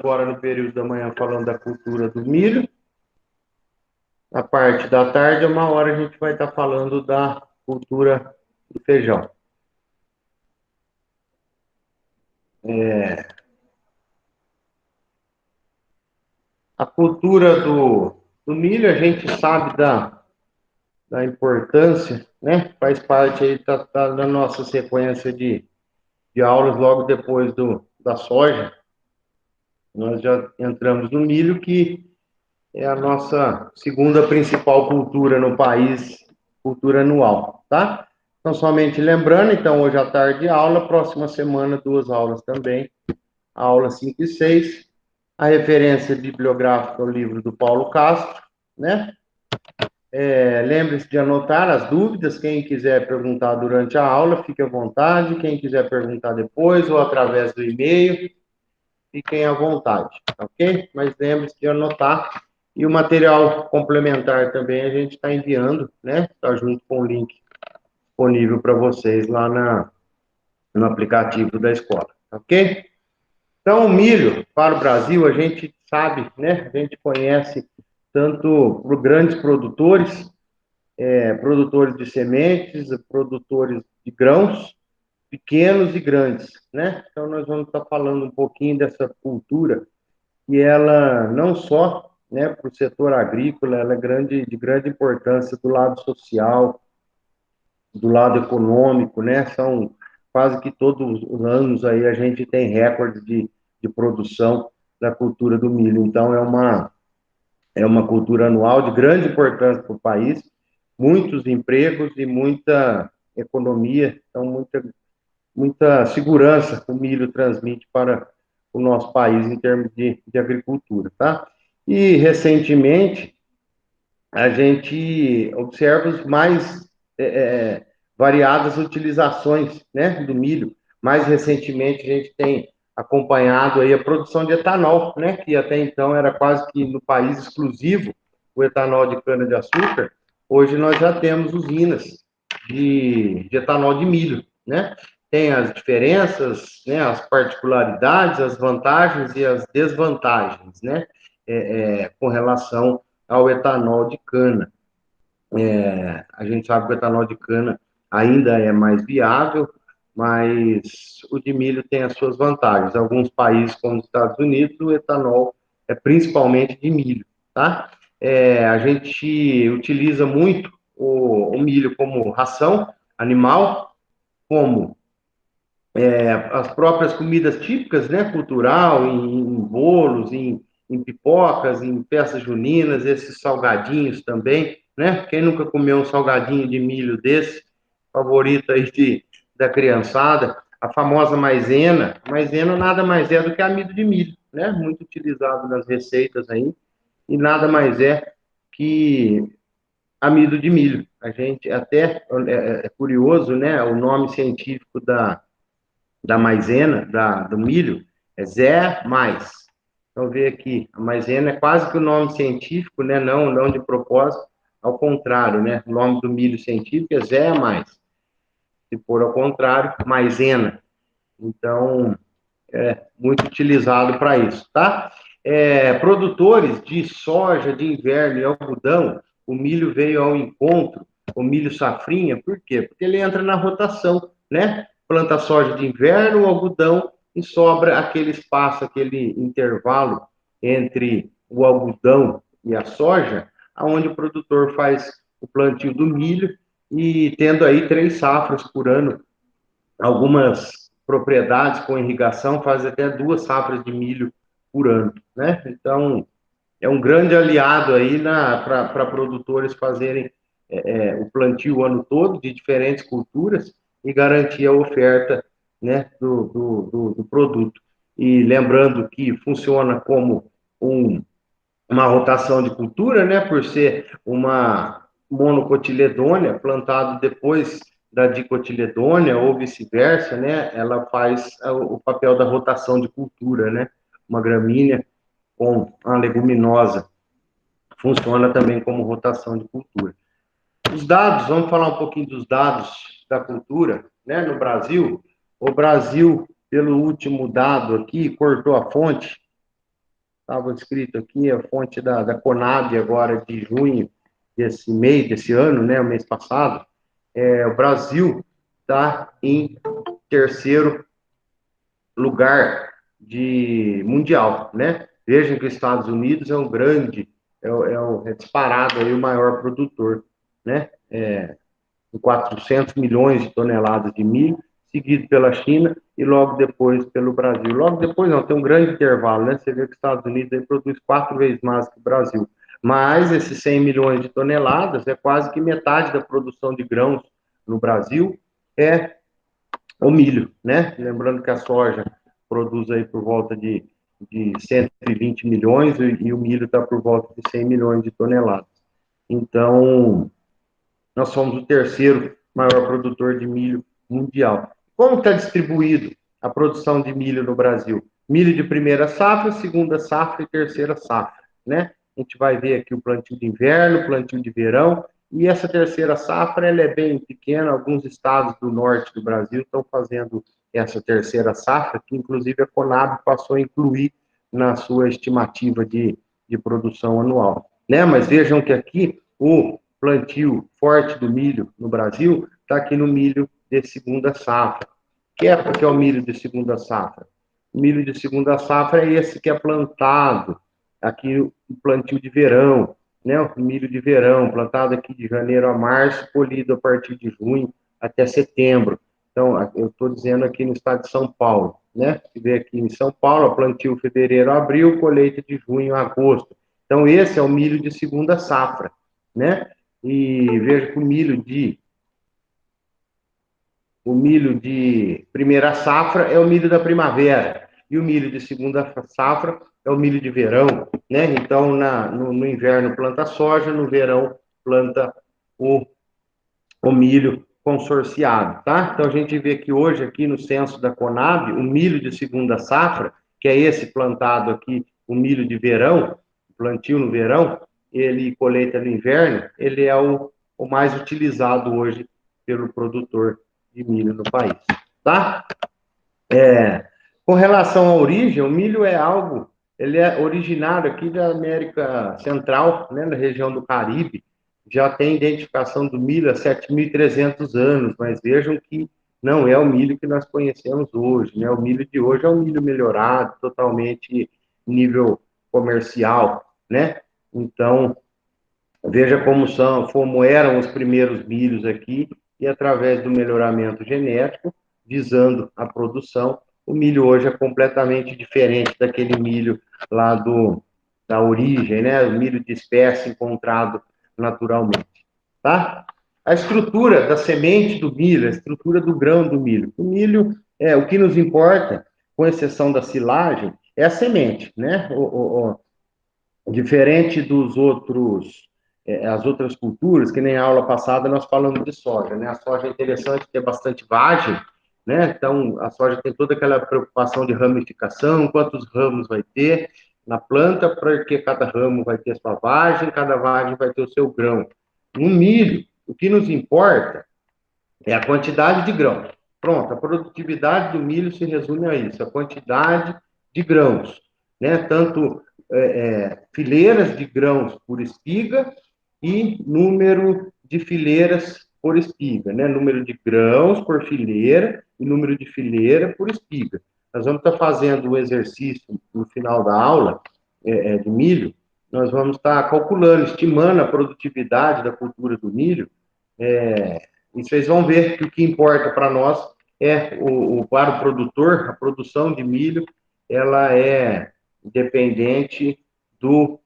agora no período da manhã falando da cultura do milho. Na parte da tarde, 1 hora, a gente vai estar falando da cultura do feijão. A cultura do milho, a gente sabe da importância, né? Faz parte aí da nossa sequência de aulas logo depois da soja. Nós já entramos no milho, que é a nossa segunda principal cultura no país, cultura anual, tá? Então, somente lembrando, então, hoje à tarde aula, próxima semana 2 aulas também, aula 5 e 6, a referência bibliográfica ao livro do Paulo Castro, né? Lembre-se de anotar as dúvidas, quem quiser perguntar durante a aula, fique à vontade, quem quiser perguntar depois ou através do e-mail, fiquem à vontade, ok? Mas lembre-se de anotar. E o material complementar também a gente está enviando, né? Está junto com o link disponível para vocês lá no aplicativo da escola, ok? Então, o milho para o Brasil, a gente sabe, né? A gente conhece tanto por grandes produtores, produtores de sementes, produtores de grãos, pequenos e grandes, né? Então, nós vamos estar falando um pouquinho dessa cultura, e ela não só, né, para o setor agrícola, ela é de grande importância do lado social, do lado econômico, né? São quase que todos os anos aí a gente tem recorde de produção da cultura do milho. Então, é uma cultura anual de grande importância para o país, muitos empregos e muita economia, então muita segurança o milho transmite para o nosso país em termos de agricultura, tá? E, recentemente, a gente observa os mais variadas utilizações, né, do milho. Mais recentemente, a gente tem acompanhado aí a produção de etanol, né, que até então era quase que no país exclusivo, o etanol de cana-de-açúcar. Hoje nós já temos usinas de etanol de milho, né? Tem as diferenças, né, as particularidades, as vantagens e as desvantagens, né, com relação ao etanol de cana. A gente sabe que o etanol de cana ainda é mais viável, mas o de milho tem as suas vantagens. Alguns países, como os Estados Unidos, o etanol é principalmente de milho, tá? A gente utiliza muito o milho como ração animal, como as próprias comidas típicas, né, cultural, em bolos, em pipocas, em festas juninas, esses salgadinhos também, né? Quem nunca comeu um salgadinho de milho desse, favorito aí da criançada? A famosa maisena. A maisena nada mais é do que amido de milho, né? Muito utilizado nas receitas aí, e nada mais é que amido de milho. A gente até é curioso, né? O nome científico da maisena, do milho, é Zé mais. Então, ver aqui, a maisena é quase que o nome científico, né? Não de propósito, ao contrário, né? O nome do milho científico é Zé mais. Se for ao contrário, maisena. Então, muito utilizado para isso, tá? Produtores de soja de inverno e algodão, o milho veio ao encontro, o milho safrinha, por quê? Porque ele entra na rotação, né? Planta soja de inverno, algodão, e sobra aquele espaço, aquele intervalo entre o algodão e a soja, aonde o produtor faz o plantio do milho, e tendo aí 3 safras por ano. Algumas propriedades com irrigação fazem até 2 safras de milho por ano, né? Então, é um grande aliado aí para produtores fazerem o plantio o ano todo de diferentes culturas e garantir a oferta, né, do produto. E lembrando que funciona como uma rotação de cultura, né, por ser uma monocotiledônia plantado depois da dicotiledônia ou vice-versa, né, ela faz o papel da rotação de cultura, né, uma gramínea com a leguminosa funciona também como rotação de cultura. Os dados, vamos falar um pouquinho dos dados da cultura, né, no Brasil. O Brasil, pelo último dado aqui, cortou a fonte, estava escrito aqui, a fonte da Conab agora de junho desse ano, né, o mês passado, o Brasil está em terceiro lugar de mundial, né? Vejam que os Estados Unidos é um grande, é disparado aí o maior produtor, né? Com 400 milhões de toneladas de milho, seguido pela China e logo depois pelo Brasil. Logo depois não, tem um grande intervalo, né? Você vê que os Estados Unidos aí produz 4 vezes mais que o Brasil. Mas esses 100 milhões de toneladas é quase que metade da produção de grãos no Brasil é o milho, né? Lembrando que a soja produz aí por volta de 120 milhões e o milho está por volta de 100 milhões de toneladas. Então, nós somos o terceiro maior produtor de milho mundial. Como está distribuído a produção de milho no Brasil? Milho de primeira safra, segunda safra e terceira safra, né? A gente vai ver aqui o plantio de inverno, plantio de verão, e essa terceira safra ela é bem pequena. Alguns estados do norte do Brasil estão fazendo essa terceira safra, que inclusive a Conab passou a incluir na sua estimativa de produção anual, né? Mas vejam que aqui o plantio forte do milho no Brasil está aqui no milho de segunda safra. Que época que é o milho de segunda safra? O milho de segunda safra é esse que é plantado aqui o plantio de verão, né? O milho de verão, plantado aqui de janeiro a março, colhido a partir de junho até setembro. Então, eu estou dizendo aqui no estado de São Paulo, né? Se vê aqui em São Paulo, plantio fevereiro a abril, colheita de junho a agosto. Então, esse é o milho de segunda safra, né? E veja que o milho de primeira safra é o milho da primavera, e o milho de segunda safra é o milho de verão, né? Então, no inverno planta soja, no verão planta o, o milho consorciado, tá? Então, a gente vê que hoje, aqui no censo da Conab, o milho de segunda safra, que é esse plantado aqui, o milho de verão, plantio no verão, ele colheita no inverno, ele é o mais utilizado hoje pelo produtor de milho no país, tá? Com relação à origem, o milho é algo, ele é originário aqui da América Central, né, na região do Caribe, já tem identificação do milho há 7.300 anos, mas vejam que não é o milho que nós conhecemos hoje, né? O milho de hoje é um milho melhorado, totalmente nível comercial, né? Então, veja como eram os primeiros milhos aqui, e através do melhoramento genético, visando a produção, o milho hoje é completamente diferente daquele milho lá da origem, né? O milho de espécie encontrado naturalmente, tá? A estrutura da semente do milho, a estrutura do grão do milho. O milho, o que nos importa, com exceção da silagem, é a semente, né? Diferente dos outros, as outras culturas, que nem a aula passada nós falamos de soja, né? A soja é interessante, tem bastante vagem, né? Então, a soja tem toda aquela preocupação de ramificação, quantos ramos vai ter na planta, porque cada ramo vai ter sua vagem, cada vagem vai ter o seu grão. No milho, o que nos importa é a quantidade de grãos. Pronto, a produtividade do milho se resume a isso, a quantidade de grãos, né? Tanto fileiras de grãos por espiga e número de fileiras por espiga, né? Número de grãos por fileira e número de fileira por espiga. Nós vamos estar fazendo um exercício no final da aula de milho, nós vamos estar calculando, estimando a produtividade da cultura do milho, e vocês vão ver que o que importa para nós é para o produtor, a produção de milho, ela é dependente do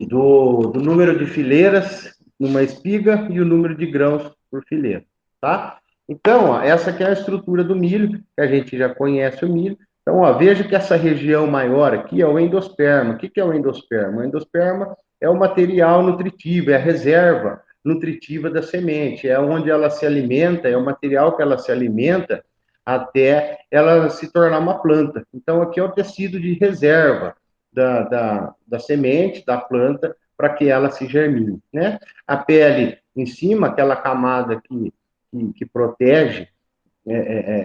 número de fileiras numa espiga e o número de grãos por fileira, tá? Então, ó, essa aqui é a estrutura do milho, que a gente já conhece o milho. Então, ó, veja que essa região maior aqui é o endosperma. O que é o endosperma? O endosperma é o material nutritivo, é a reserva nutritiva da semente, é onde ela se alimenta, é o material que ela se alimenta até ela se tornar uma planta. Então, aqui é o tecido de reserva da semente, da planta, para que ela se germine, né? A pele em cima, aquela camada que protege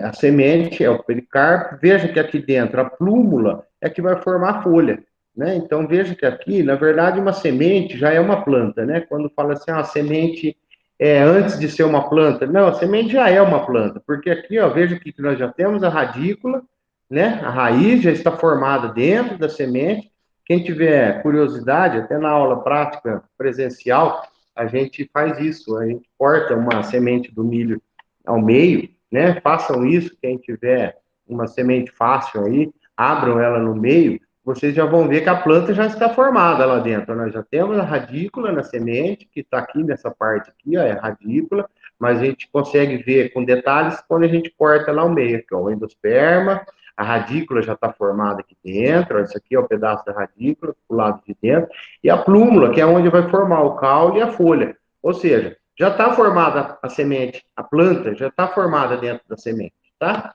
a semente, é o pericarpo. Veja que aqui dentro, a plúmula é que vai formar a folha, né? Então, veja que aqui, na verdade, uma semente já é uma planta, né? Quando fala assim, a semente é antes de ser uma planta. Não, a semente já é uma planta, porque aqui, ó, veja que nós já temos a radícula, né? A raiz já está formada dentro da semente. Quem tiver curiosidade, até na aula prática presencial, a gente faz isso, a gente corta uma semente do milho ao meio, né? Façam isso, quem tiver uma semente fácil aí, abram ela no meio, vocês já vão ver que a planta já está formada lá dentro. Nós já temos a radícula na semente, que está aqui nessa parte aqui, ó, é a radícula, mas a gente consegue ver com detalhes quando a gente corta lá o meio, aqui, ó, o endosperma, a radícula já está formada aqui dentro, ó, isso aqui é o pedaço da radícula, do lado de dentro, e a plúmula, que é onde vai formar o caule e a folha. Ou seja, já está formada a semente, a planta já está formada dentro da semente, tá?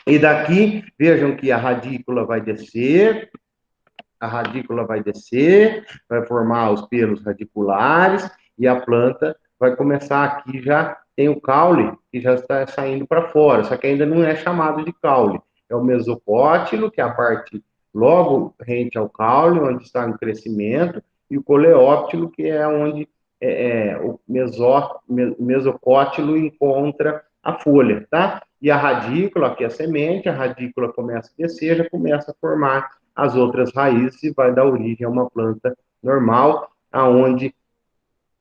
E daqui, vejam que a radícula vai descer, vai formar os pelos radiculares, e a planta vai começar aqui, já tem o caule, que já está saindo para fora, só que ainda não é chamado de caule. É o mesocótilo, que é a parte logo rente ao caule, onde está em crescimento, e o coleóptilo, que é onde o mesocótilo encontra a folha, tá? E a radícula, aqui é a semente, a radícula começa a descer, já começa a formar as outras raízes e vai dar origem a uma planta normal, aonde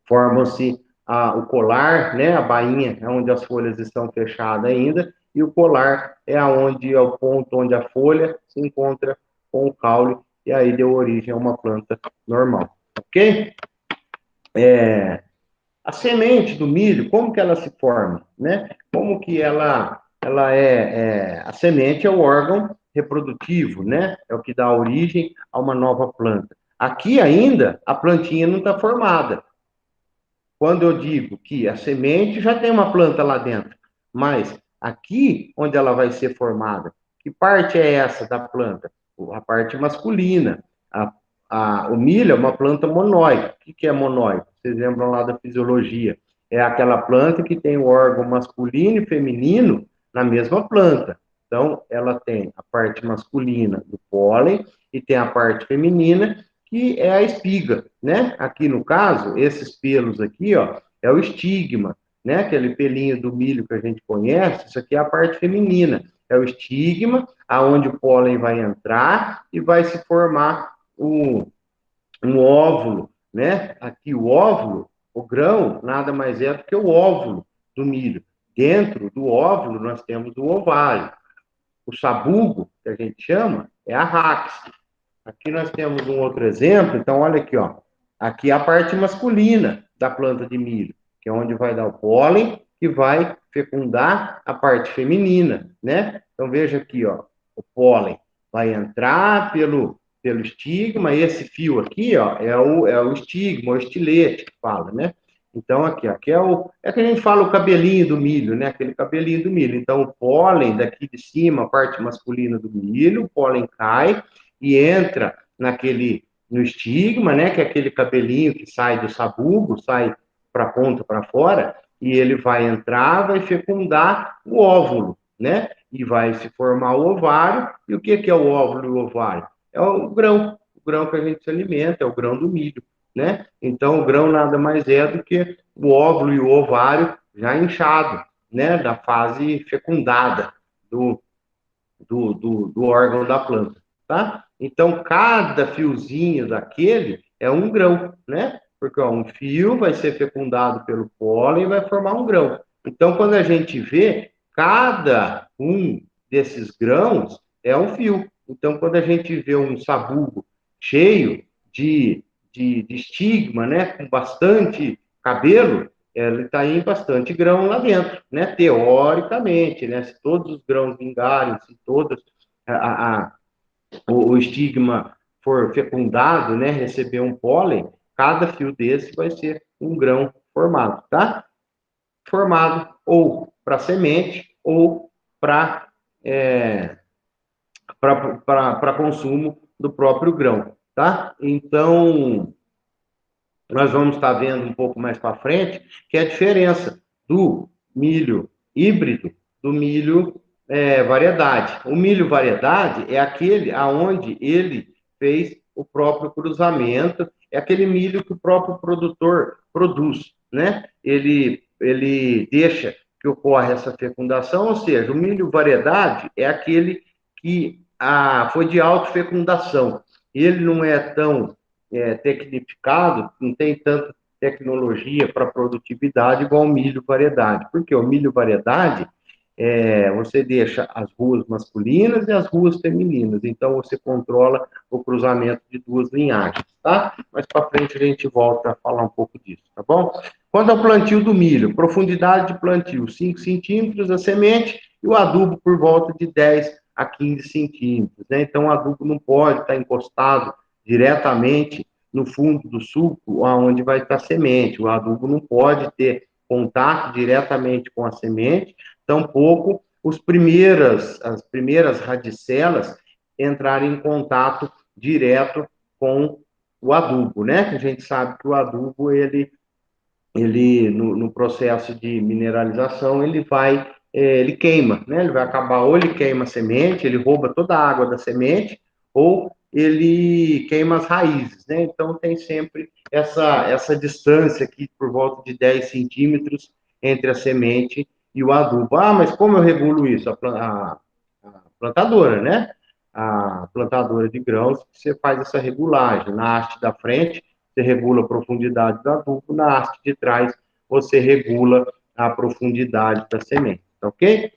formam-se o colar, né, a bainha, é onde as folhas estão fechadas ainda, e o colar é o ponto onde a folha se encontra com o caule, e aí deu origem a uma planta normal, ok? A semente do milho, como que ela se forma, né? Como que a semente é o órgão reprodutivo, né? É o que dá origem a uma nova planta. Aqui ainda a plantinha não está formada. Quando eu digo que a semente já tem uma planta lá dentro, mas aqui onde ela vai ser formada, que parte é essa da planta? A parte masculina. O milho é uma planta monóide. O que é monóide? Vocês lembram lá da fisiologia? É aquela planta que tem o órgão masculino e feminino na mesma planta. Então, ela tem a parte masculina do pólen e tem a parte feminina, que é a espiga, né? Aqui no caso, esses pelos aqui, ó, é o estigma, né? Aquele pelinho do milho que a gente conhece, isso aqui é a parte feminina, é o estigma, aonde o pólen vai entrar e vai se formar um óvulo, né? Aqui o óvulo, o grão, nada mais é do que o óvulo do milho. Dentro do óvulo nós temos o ovário. O sabugo, que a gente chama, é a rax. Aqui nós temos um outro exemplo, então olha aqui, ó. Aqui é a parte masculina da planta de milho, que é onde vai dar o pólen, que vai fecundar a parte feminina, né? Então veja aqui, ó, o pólen vai entrar pelo estigma, esse fio aqui, ó, é o estigma, o estilete que fala, né? Então aqui é que a gente fala o cabelinho do milho, né? Aquele cabelinho do milho. Então o pólen daqui de cima, a parte masculina do milho, o pólen cai e entra no estigma, né, que é aquele cabelinho que sai do sabugo, sai para a ponta, para fora, e ele vai entrar, vai fecundar o óvulo, né, e vai se formar o ovário. E o que é o óvulo e o ovário? É o grão que a gente se alimenta, é o grão do milho, né? Então, o grão nada mais é do que o óvulo e o ovário já inchado, né, da fase fecundada do órgão da planta, tá? Então, cada fiozinho daquele é um grão, né? Porque ó, um fio vai ser fecundado pelo pólen e vai formar um grão. Então, quando a gente vê, cada um desses grãos é um fio. Então, quando a gente vê um sabugo cheio de estigma, né? Com bastante cabelo, ele está em bastante grão lá dentro, né? Teoricamente, né? Se todos os grãos vingarem, se todos a, a, o estigma for fecundado, né? Receber um pólen, cada fio desse vai ser um grão formado, tá? Formado ou para semente ou para consumo do próprio grão, tá? Então, nós vamos estar vendo um pouco mais para frente, que é a diferença do milho híbrido do milho variedade. O milho variedade é aquele aonde ele fez o próprio cruzamento, é aquele milho que o próprio produtor produz, né? Ele deixa que ocorre essa fecundação, ou seja, o milho variedade é aquele que foi de autofecundação. Ele não é tão tecnificado, não tem tanta tecnologia para produtividade igual o milho variedade. Porque o milho variedade, você deixa as ruas masculinas e as ruas femininas. Então, você controla o cruzamento de duas linhagens, tá? Mas para frente a gente volta a falar um pouco disso, tá bom? Quanto ao plantio do milho, profundidade de plantio, 5 centímetros a semente e o adubo por volta de 10 a 15 centímetros, né? Então, o adubo não pode estar encostado diretamente no fundo do sulco, onde vai estar a semente. O adubo não pode ter contato diretamente com a semente, tampouco as primeiras radicelas entrarem em contato direto com o adubo, né? A gente sabe que o adubo, ele no processo de mineralização, ele queima, né? Ele vai acabar, ou ele queima a semente, ele rouba toda a água da semente, ou ele queima as raízes, né? Então, tem sempre essa distância aqui, por volta de 10 centímetros, entre a semente e o adubo. Ah, mas como eu regulo isso? A plantadora, né? A plantadora de grãos, você faz essa regulagem. Na haste da frente, você regula a profundidade do adubo, na haste de trás, você regula a profundidade da semente, tá ok?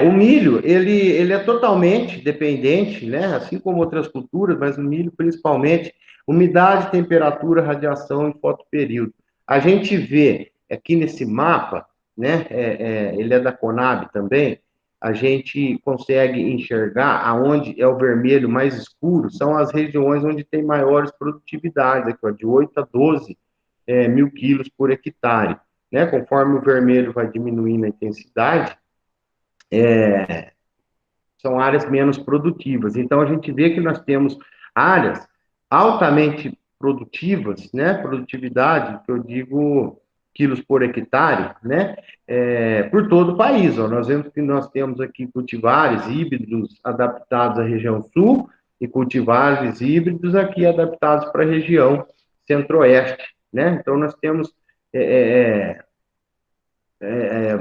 O milho, ele é totalmente dependente, né, assim como outras culturas, mas o milho principalmente, umidade, temperatura, radiação e fotoperíodo. A gente vê aqui nesse mapa, né, ele é da Conab também, a gente consegue enxergar aonde é o vermelho mais escuro, são as regiões onde tem maiores produtividades, aqui, ó, de 8 a 12 mil quilos por hectare, né, conforme o vermelho vai diminuindo a intensidade, são áreas menos produtivas. Então, a gente vê que nós temos áreas altamente produtivas, né? Produtividade, que eu digo quilos por hectare, né? Por todo o país. Ó. Nós vemos que nós temos aqui cultivares híbridos adaptados à região sul e cultivares híbridos aqui adaptados para a região centro-oeste, né? Então, nós temos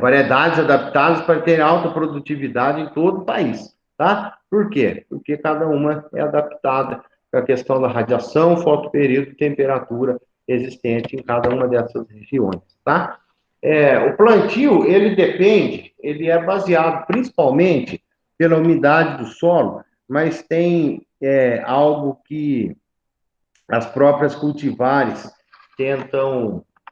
variedades adaptadas para ter alta produtividade em todo o país, tá? Por quê? Porque cada uma é adaptada para a questão da radiação, fotoperíodo e temperatura existente em cada uma dessas regiões, tá? O plantio, ele é baseado principalmente pela umidade do solo, mas tem algo que as próprias cultivares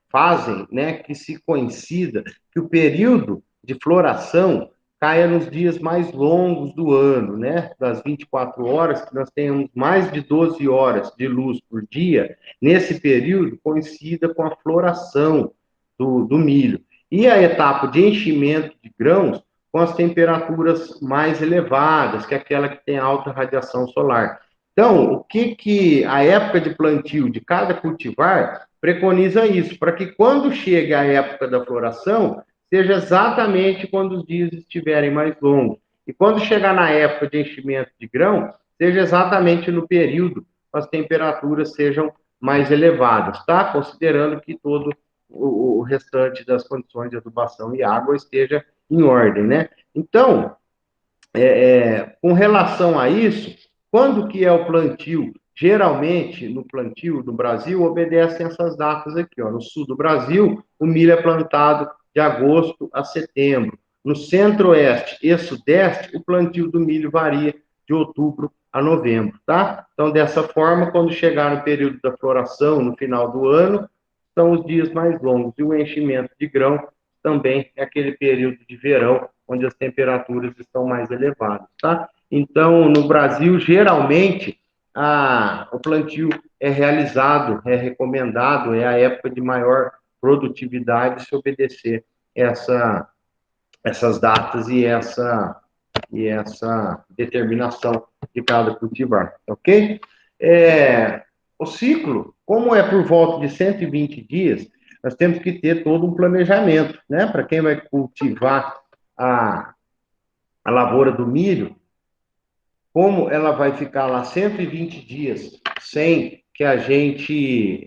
fazem, né, que se coincida que o período de floração caia nos dias mais longos do ano, né, das 24 horas, que nós tenhamos mais de 12 horas de luz por dia, nesse período coincida com a floração do milho. E a etapa de enchimento de grãos com as temperaturas mais elevadas, que é aquela que tem alta radiação solar. Então, o que a época de plantio de cada cultivar preconiza isso, para que quando chegue a época da floração, seja exatamente quando os dias estiverem mais longos. E quando chegar na época de enchimento de grão, seja exatamente no período as temperaturas sejam mais elevadas, tá? Considerando que todo o restante das condições de adubação e água esteja em ordem, né? Então, com relação a isso, quando que é o plantio? Geralmente, no plantio do Brasil, obedecem essas datas aqui. Ó. No sul do Brasil, o milho é plantado de agosto a setembro. No centro-oeste e sudeste, o plantio do milho varia de outubro a novembro, tá? Então, dessa forma, quando chegar no período da floração, no final do ano, são os dias mais longos. E o enchimento de grão também é aquele período de verão, onde as temperaturas estão mais elevadas, tá? Então, no Brasil, geralmente, o plantio é realizado, é recomendado, é a época de maior produtividade se obedecer essas datas e essa determinação de cada cultivar, ok? O ciclo, como é por volta de 120 dias, nós temos que ter todo um planejamento, né? Para quem vai cultivar a lavoura do milho, como ela vai ficar lá 120 dias sem que a gente,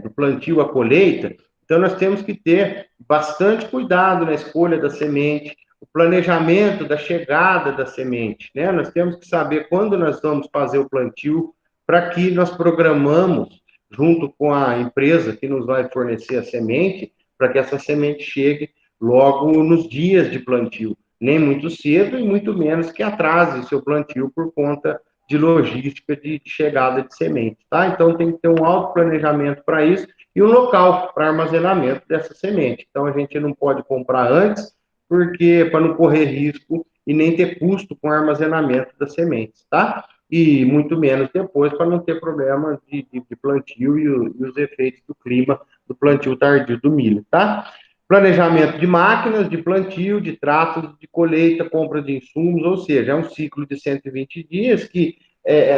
do plantio à colheita, então nós temos que ter bastante cuidado na escolha da semente, o planejamento da chegada da semente, né? Nós temos que saber quando nós vamos fazer o plantio, para que nós programamos, junto com a empresa que nos vai fornecer a semente, para que essa semente chegue logo nos dias de plantio, nem muito cedo e muito menos que atrase o seu plantio por conta de logística de chegada de semente, tá? Então tem que ter um alto planejamento para isso e um local para armazenamento dessa semente. Então a gente não pode comprar antes, porque para não correr risco e nem ter custo com o armazenamento das sementes, tá? E muito menos depois para não ter problema de plantio e os efeitos do clima do plantio tardio do milho, tá? Planejamento de máquinas, de plantio, de trato, de colheita, compra de insumos, ou seja, é um ciclo de 120 dias que,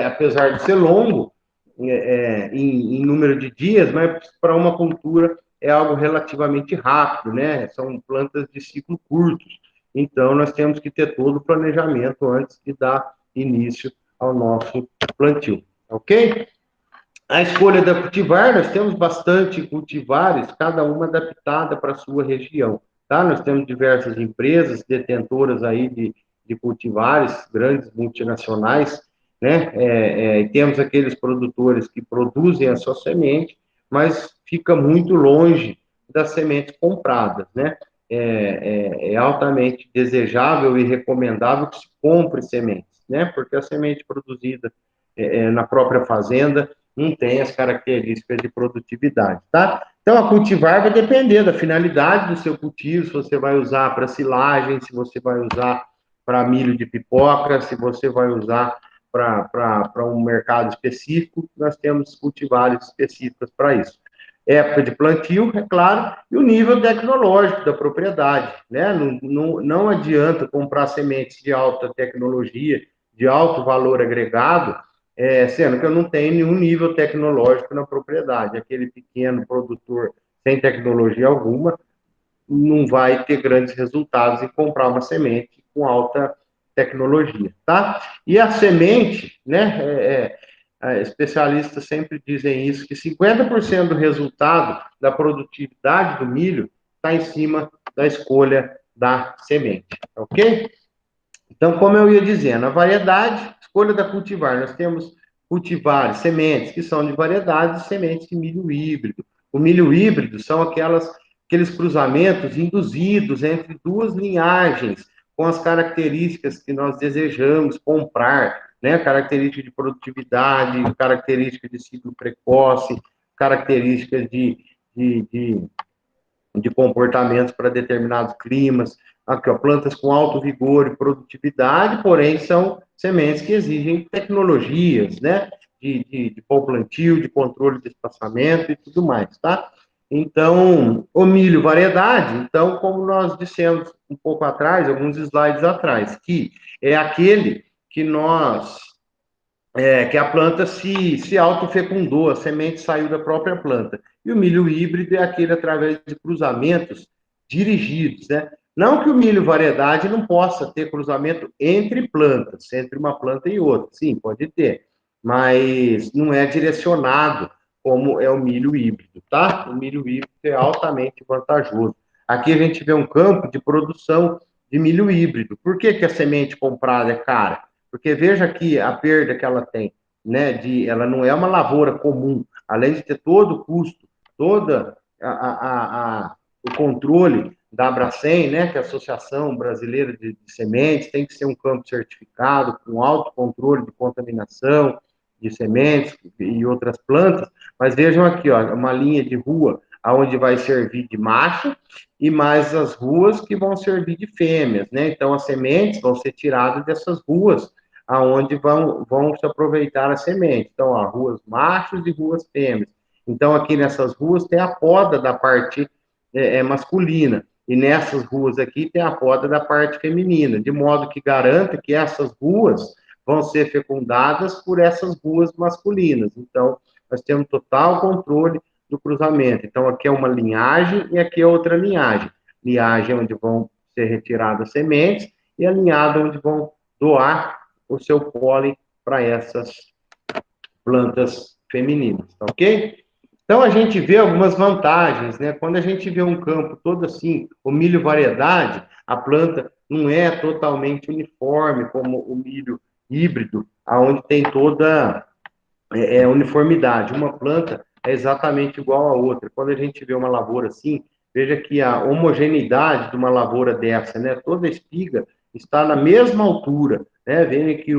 apesar de ser longo em número de dias, mas para uma cultura é algo relativamente rápido, né? São plantas de ciclo curto. Então, nós temos que ter todo o planejamento antes de dar início ao nosso plantio, ok? A escolha da cultivar, nós temos bastante cultivares, cada uma adaptada para a sua região, tá? Nós temos diversas empresas detentoras aí de cultivares, grandes multinacionais, né? E temos aqueles produtores que produzem a sua semente, mas fica muito longe das sementes compradas, né? É altamente desejável e recomendável que se compre sementes, né? Porque a semente produzida na própria fazenda não tem as características de produtividade, tá? Então, a cultivar vai depender da finalidade do seu cultivo, se você vai usar para silagem, se você vai usar para milho de pipoca, se você vai usar para um mercado específico, nós temos cultivares específicos para isso. Época de plantio, é claro, e o nível tecnológico da propriedade, né? Não adianta comprar sementes de alta tecnologia, de alto valor agregado, sendo que eu não tenho nenhum nível tecnológico na propriedade. Aquele pequeno produtor sem tecnologia alguma não vai ter grandes resultados em comprar uma semente com alta tecnologia, tá? E a semente, né, especialistas sempre dizem isso, que 50% do resultado da produtividade do milho está em cima da escolha da semente, ok? Então, como eu ia dizendo, a variedade, escolha da cultivar, nós temos cultivares, sementes que são de variedades, sementes de milho híbrido. O milho híbrido são aqueles cruzamentos induzidos entre duas linhagens, com as características que nós desejamos comprar, né? Característica de produtividade, característica de ciclo precoce, características de comportamentos para determinados climas. Aqui, ó, plantas com alto vigor e produtividade, porém são sementes que exigem tecnologias, né? De bom plantio, de controle de espaçamento e tudo mais, tá? Então, o milho variedade, então, como nós dissemos um pouco atrás, alguns slides atrás, que é aquele que que a planta se autofecundou, a semente saiu da própria planta. E o milho híbrido é aquele através de cruzamentos dirigidos, né? Não que o milho variedade não possa ter cruzamento entre plantas, entre uma planta e outra. Sim, pode ter, mas não é direcionado como é o milho híbrido, tá? O milho híbrido é altamente vantajoso. Aqui a gente vê um campo de produção de milho híbrido. Por que que a semente comprada é cara? Porque veja aqui a perda que ela tem, né? Ela não é uma lavoura comum, além de ter todo o custo, toda o controle da Abracem, né? Que é a Associação Brasileira de Sementes, tem que ser um campo certificado, com alto controle de contaminação de sementes e outras plantas. Mas vejam aqui, ó, uma linha de rua aonde vai servir de macho e mais as ruas que vão servir de fêmeas, né? Então as sementes vão ser tiradas dessas ruas aonde vão se aproveitar a semente. Então, ó, ruas machos e ruas fêmeas. Então, aqui nessas ruas tem a poda da parte masculina, e nessas ruas aqui tem a poda da parte feminina, de modo que garanta que essas ruas vão ser fecundadas por essas ruas masculinas. Então, nós temos total controle do cruzamento. Então, aqui é uma linhagem e aqui é outra linhagem. Linhagem onde vão ser retiradas sementes e a linhada onde vão doar o seu pólen para essas plantas femininas, tá ok? Então, a gente vê algumas vantagens, né? Quando a gente vê um campo todo assim, o milho variedade, a planta não é totalmente uniforme, como o milho híbrido, aonde tem toda uniformidade. Uma planta é exatamente igual à outra. Quando a gente vê uma lavoura assim, veja que a homogeneidade de uma lavoura dessa, né? Toda espiga está na mesma altura, né? Veja que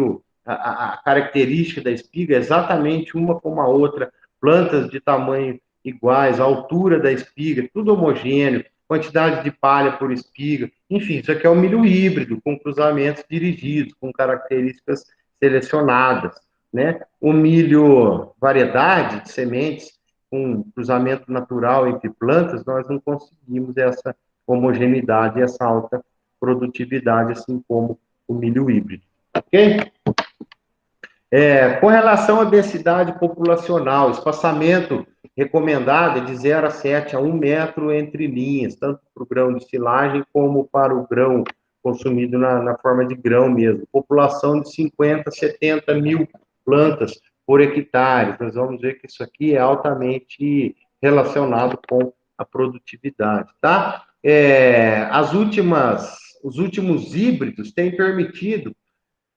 a característica da espiga é exatamente uma como a outra, plantas de tamanho iguais, a altura da espiga, tudo homogêneo, quantidade de palha por espiga, enfim, isso aqui é um milho híbrido, com cruzamentos dirigidos, com características selecionadas, né? O milho variedade de sementes com cruzamento natural entre plantas, nós não conseguimos essa homogeneidade, essa alta produtividade, assim como o milho híbrido, ok? Com relação à densidade populacional, espaçamento recomendado é de 0 a 7 a 1 metro entre linhas, tanto para o grão de silagem como para o grão consumido na forma de grão mesmo. População de 50 a 70 mil plantas por hectare. Nós vamos ver que isso aqui é altamente relacionado com a produtividade, tá? Os últimos híbridos têm permitido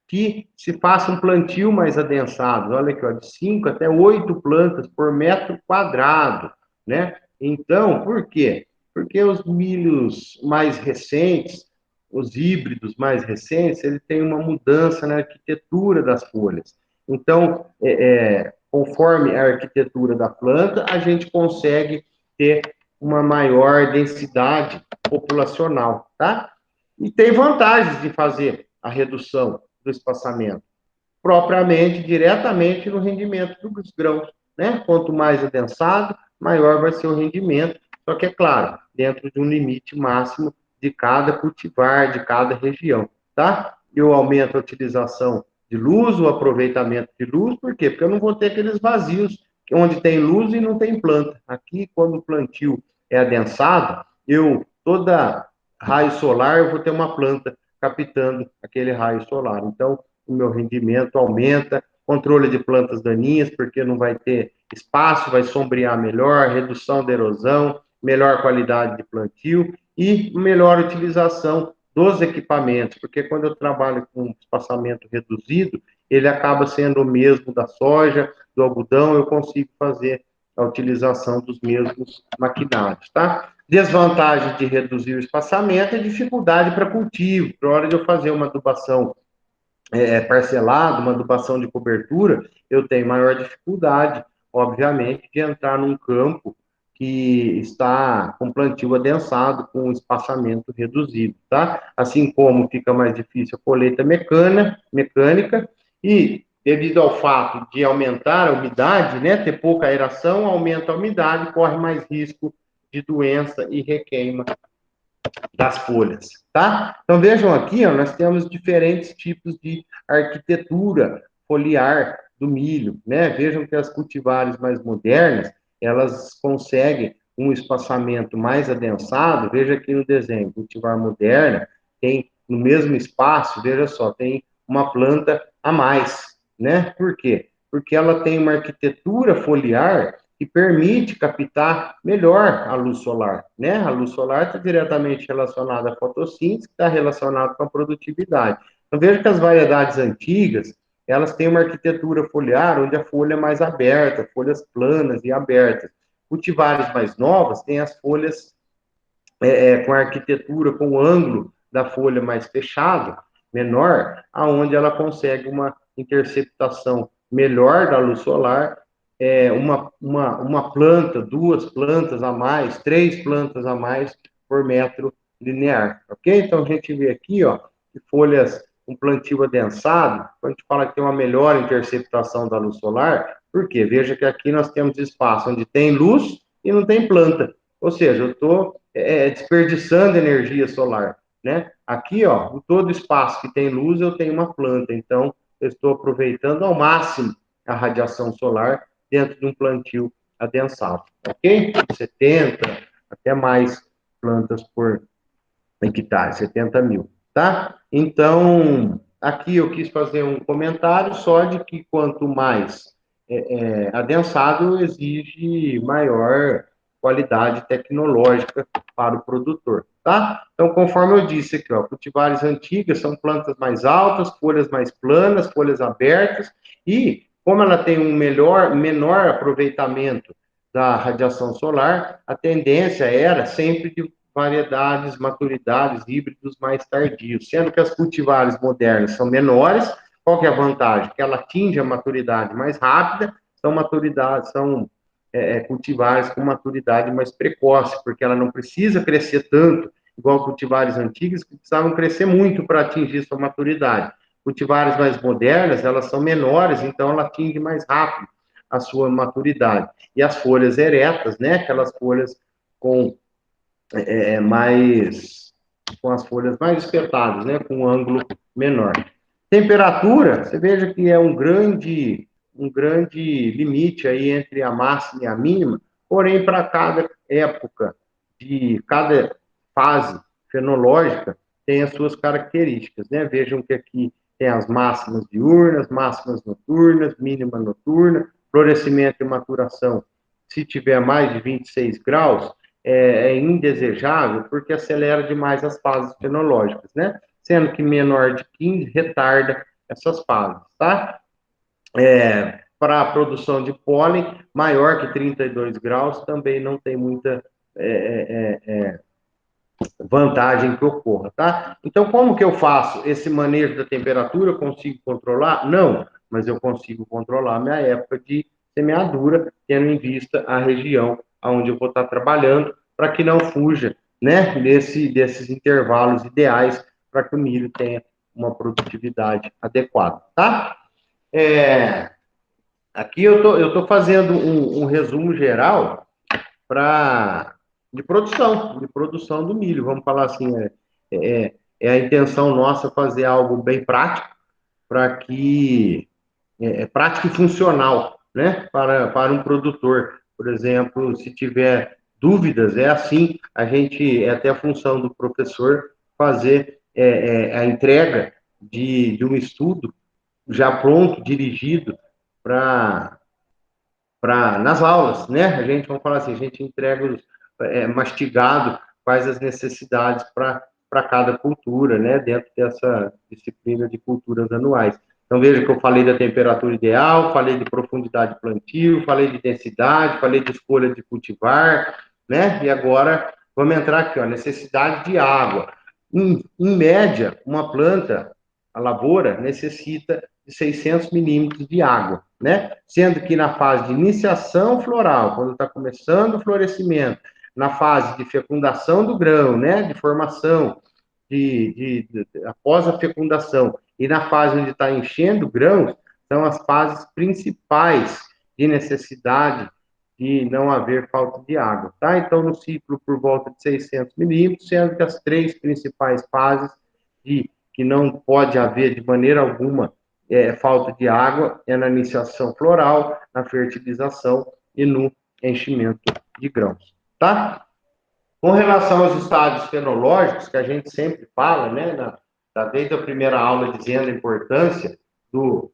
que se faça um plantio mais adensado. Olha aqui, ó, de 5 até 8 plantas por metro quadrado, né? Então, por quê? Porque os milhos mais recentes, os híbridos mais recentes, ele tem uma mudança na arquitetura das folhas. Então, conforme a arquitetura da planta, a gente consegue ter uma maior densidade populacional, tá? E tem vantagens de fazer a redução do espaçamento, propriamente, diretamente no rendimento dos grãos, né? Quanto mais adensado, maior vai ser o rendimento, só que é claro, dentro de um limite máximo de cada cultivar, de cada região, tá? Eu aumento a utilização de luz, o aproveitamento de luz, por quê? Porque eu não vou ter aqueles vazios onde tem luz e não tem planta. Aqui, quando o plantio é adensado, toda raio solar, eu vou ter uma planta captando aquele raio solar. Então, o meu rendimento aumenta, controle de plantas daninhas, porque não vai ter espaço, vai sombrear melhor, redução da erosão, melhor qualidade de plantio e melhor utilização dos equipamentos, porque quando eu trabalho com espaçamento reduzido, ele acaba sendo o mesmo da soja, do algodão, eu consigo fazer a utilização dos mesmos maquinários, tá? Desvantagem de reduzir o espaçamento é dificuldade para cultivo. Para a hora de eu fazer uma adubação parcelada, uma adubação de cobertura, eu tenho maior dificuldade, obviamente, de entrar num campo que está com plantio adensado, com espaçamento reduzido, tá? Assim como fica mais difícil a colheita mecânica e devido ao fato de aumentar a umidade, né, ter pouca aeração, aumenta a umidade, corre mais risco de doença e requeima das folhas, tá? Então vejam aqui, ó, nós temos diferentes tipos de arquitetura foliar do milho, né? Vejam que as cultivares mais modernas, elas conseguem um espaçamento mais adensado. Veja aqui no desenho, cultivar moderna tem no mesmo espaço, veja só, tem uma planta a mais, né? Por quê? Porque ela tem uma arquitetura foliar que permite captar melhor a luz solar, né? A luz solar está diretamente relacionada à fotossíntese, que está relacionada com a produtividade. Então, veja que as variedades antigas, elas têm uma arquitetura foliar onde a folha é mais aberta, folhas planas e abertas. Cultivares mais novas têm as folhas com a arquitetura, com o ângulo da folha mais fechado, menor, aonde ela consegue uma interceptação melhor da luz solar, uma planta, duas plantas a mais, três plantas a mais por metro linear, ok? Então, a gente vê aqui, ó, que folhas com plantio adensado, quando a gente fala que tem uma melhor interceptação da luz solar, por quê? Veja que aqui nós temos espaço onde tem luz e não tem planta, ou seja, eu estou desperdiçando energia solar, né? Aqui, ó, em todo espaço que tem luz, eu tenho uma planta, então eu estou aproveitando ao máximo a radiação solar dentro de um plantio adensado, ok? 70 até mais plantas por hectare, 70 mil, tá? Então, aqui eu quis fazer um comentário só de que quanto mais adensado, exige maior qualidade tecnológica para o produtor, tá? Então, conforme eu disse aqui, ó, cultivares antigas são plantas mais altas, folhas mais planas, folhas abertas, e como ela tem um menor aproveitamento da radiação solar, a tendência era sempre de variedades, maturidades, híbridos mais tardios, sendo que as cultivares modernas são menores. Qual que é a vantagem? Que ela atinge a maturidade mais rápida, são cultivares com maturidade mais precoce, porque ela não precisa crescer tanto, igual cultivares antigas, que precisavam crescer muito para atingir sua maturidade. Cultivares mais modernas, elas são menores, então ela atinge mais rápido a sua maturidade. E as folhas eretas, né, aquelas folhas com com as folhas mais espetadas, né, com um ângulo menor. Temperatura, você veja que é um grande limite aí entre a máxima e a mínima, porém, para cada época de cada fase fenológica, tem as suas características, né? Vejam que aqui tem as máximas diurnas, máximas noturnas, mínima noturna, florescimento e maturação. Se tiver mais de 26 graus, é indesejável, porque acelera demais as fases fenológicas, né? Sendo que menor de 15 retarda essas fases, tá? Para a produção de pólen, maior que 32 graus, também não tem muita vantagem que ocorra, tá? Então, como que eu faço esse manejo da temperatura? Eu consigo controlar? Não, mas eu consigo controlar a minha época de semeadura, tendo em vista a região onde eu vou estar trabalhando, para que não fuja, né, desses intervalos ideais para que o milho tenha uma produtividade adequada, tá? Aqui eu tô fazendo um resumo geral para de produção do milho. Vamos falar assim, é a intenção nossa fazer algo bem prático, para que prático e funcional, né, para um produtor. Por exemplo, se tiver dúvidas, é assim, a gente, é até a função do professor fazer a entrega de um estudo já pronto, dirigido para nas aulas, né? A gente, vamos falar assim, a gente entrega mastigado quais as necessidades para cada cultura, né? Dentro dessa disciplina de culturas anuais. Então, veja que eu falei da temperatura ideal, falei de profundidade de plantio, falei de densidade, falei de escolha de cultivar, né? E agora, vamos entrar aqui, ó, necessidade de água. Em média, uma planta, a lavoura, necessita de 600 milímetros de água, né? Sendo que na fase de iniciação floral, quando está começando o florescimento, na fase de fecundação do grão, né? De formação, após a fecundação, e na fase onde está enchendo grãos, são as fases principais de necessidade de não haver falta de água, tá? Então, no ciclo, por volta de 600 milímetros, sendo que as três principais fases que não pode haver de maneira alguma falta de água é na iniciação floral, na fertilização e no enchimento de grãos, tá? Com relação aos estádios fenológicos, que a gente sempre fala, né, desde a primeira aula, dizendo a importância dos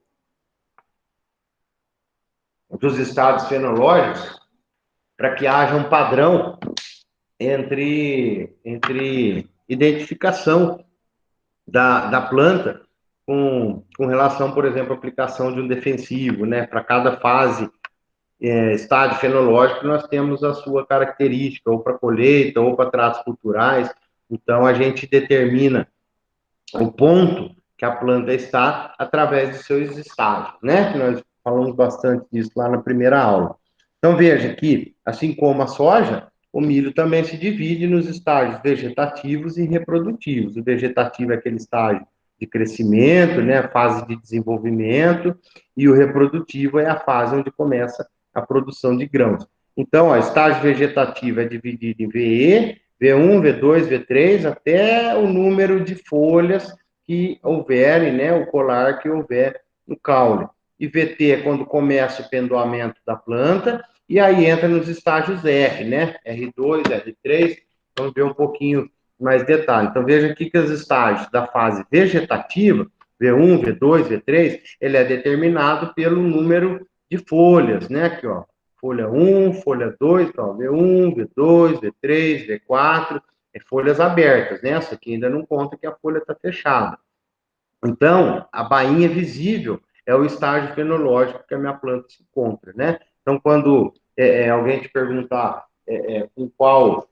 estádios fenológicos, para que haja um padrão entre identificação da planta com relação, por exemplo, à aplicação de um defensivo, né? Para cada fase, estágio fenológico, nós temos a sua característica, ou para colheita, ou para tratos culturais. Então, a gente determina o ponto que a planta está através de seus estágios, né? Nós falamos bastante disso lá na primeira aula. Então, veja que, assim como a soja, o milho também se divide nos estágios vegetativos e reprodutivos. O vegetativo é aquele estágio de crescimento, né, a fase de desenvolvimento, e o reprodutivo é a fase onde começa a produção de grãos. Então, o estágio vegetativo é dividido em VE, V1, V2, V3, até o número de folhas que houverem, né, o colar que houver no caule. E VT é quando começa o pendoamento da planta, e aí entra nos estágios R, né? R2, R3, vamos ver um pouquinho mais detalhe. Então, veja aqui que os estágios da fase vegetativa V1, V2, V3, ele é determinado pelo número de folhas, né? Aqui, ó, folha 1, folha 2, ó, V1, V2, V3, V4, folhas abertas, né? Essa aqui ainda não conta que a folha está fechada. Então, a bainha visível é o estágio fenológico que a minha planta se encontra, né? Então, quando alguém te perguntar em qual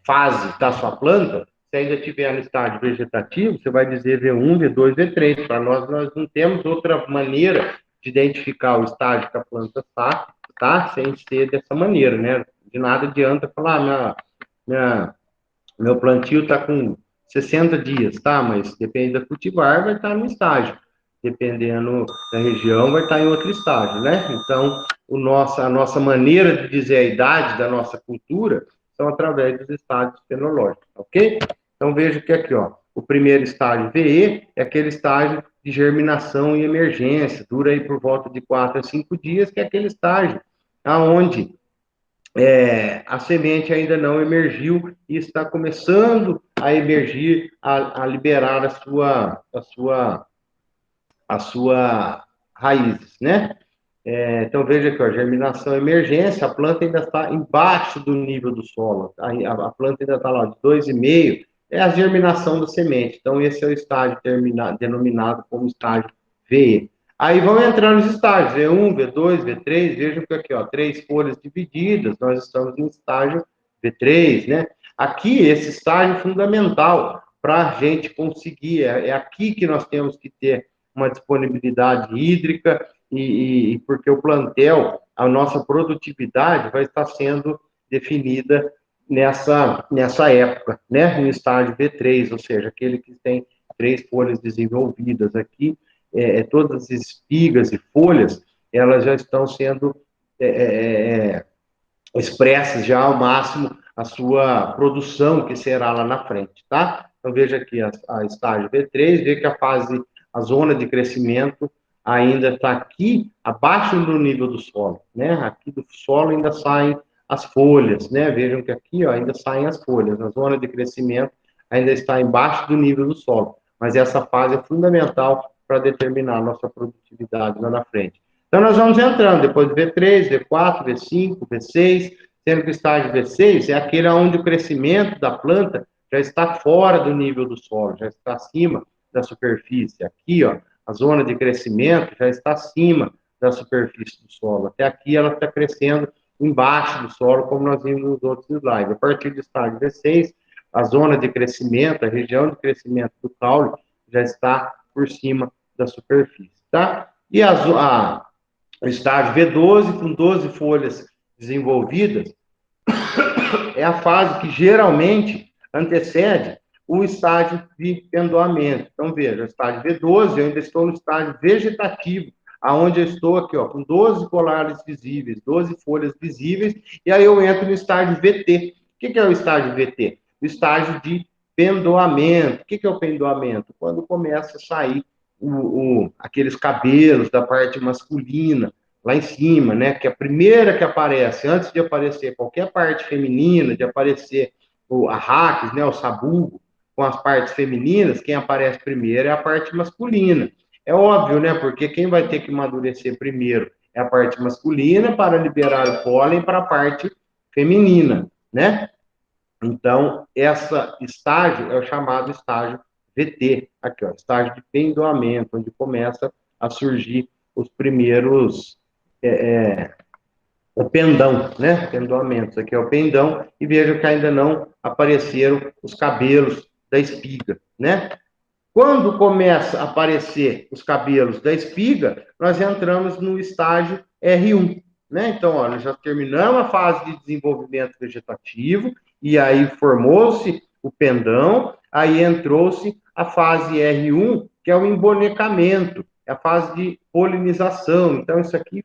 fase está a sua planta, se ainda estiver no estágio vegetativo, você vai dizer V1, V2, V3. Para nós não temos outra maneira de identificar o estágio que a planta está, tá? Sem ser dessa maneira, né? De nada adianta falar, meu plantio está com 60 dias, tá? Mas depende da cultivar, vai estar no estágio. Dependendo da região, vai estar em outro estágio, né? Então, a nossa maneira de dizer a idade da nossa cultura são através dos estágios fenológicos, ok? Então, veja que aqui, ó, o primeiro estágio VE é aquele estágio de germinação e emergência, dura aí por volta de 4 a 5 dias, que é aquele estágio aonde a semente ainda não emergiu e está começando a emergir, a liberar a sua raízes, né? Então, veja aqui, ó, germinação e emergência, a planta ainda está embaixo do nível do solo, a planta ainda está lá de 2,5, é a germinação da semente. Então, esse é o estágio denominado como estágio VE. Aí vão entrando os estágios, V1, V2, V3, vejam que aqui, ó, 3 folhas divididas, nós estamos em estágio V3, né? Aqui, esse estágio é fundamental para a gente conseguir, é aqui que nós temos que ter uma disponibilidade hídrica, e porque o plantel, a nossa produtividade vai estar sendo definida nessa época, né? No estágio V3, ou seja, aquele que tem 3 folhas desenvolvidas aqui, todas as espigas e folhas, elas já estão sendo expressas já ao máximo a sua produção, que será lá na frente, tá? Então, veja aqui a estágio V3, vê que a zona de crescimento ainda está aqui abaixo do nível do solo, né? Aqui do solo ainda saem as folhas, né? Vejam que aqui, ó, ainda saem as folhas. A zona de crescimento ainda está embaixo do nível do solo, mas essa fase é fundamental para determinar a nossa produtividade lá na frente. Então, nós vamos entrando, depois do V3, V4, V5, V6, sendo que o estágio V6 é aquele onde o crescimento da planta já está fora do nível do solo, já está acima da superfície. Aqui, ó, a zona de crescimento já está acima da superfície do solo. Até aqui ela está crescendo embaixo do solo, como nós vimos nos outros slides. A partir do estágio V6, a zona de crescimento, a região de crescimento do caule já está por cima da superfície, tá? E o estágio V12, com 12 folhas desenvolvidas, é a fase que geralmente antecede o estágio de pendoamento. Então, veja, o estágio V12, eu ainda estou no estágio vegetativo, aonde eu estou aqui, ó, com 12 colares visíveis, 12 folhas visíveis, e aí eu entro no estágio VT. O que é o estágio VT? O estágio de pendoamento. O que é o pendoamento? Quando começa a sair aqueles cabelos da parte masculina, lá em cima, né? Que a primeira que aparece, antes de aparecer qualquer parte feminina, de aparecer a raquis, né? O sabugo, com as partes femininas, quem aparece primeiro é a parte masculina. É óbvio, né? Porque quem vai ter que amadurecer primeiro é a parte masculina para liberar o pólen para a parte feminina, né? Então, esse estágio é o chamado estágio VT, aqui, ó, estágio de pendoamento, onde começa a surgir os primeiros o pendão, né? Pendoamentos. Aqui é o pendão, e veja que ainda não apareceram os cabelos da espiga, né? Quando começa a aparecer os cabelos da espiga, nós entramos no estágio R1, né? Então, olha, já terminamos a fase de desenvolvimento vegetativo, e aí formou-se o pendão, aí entrou-se a fase R1, que é o embonecamento, é a fase de polinização. Então, isso aqui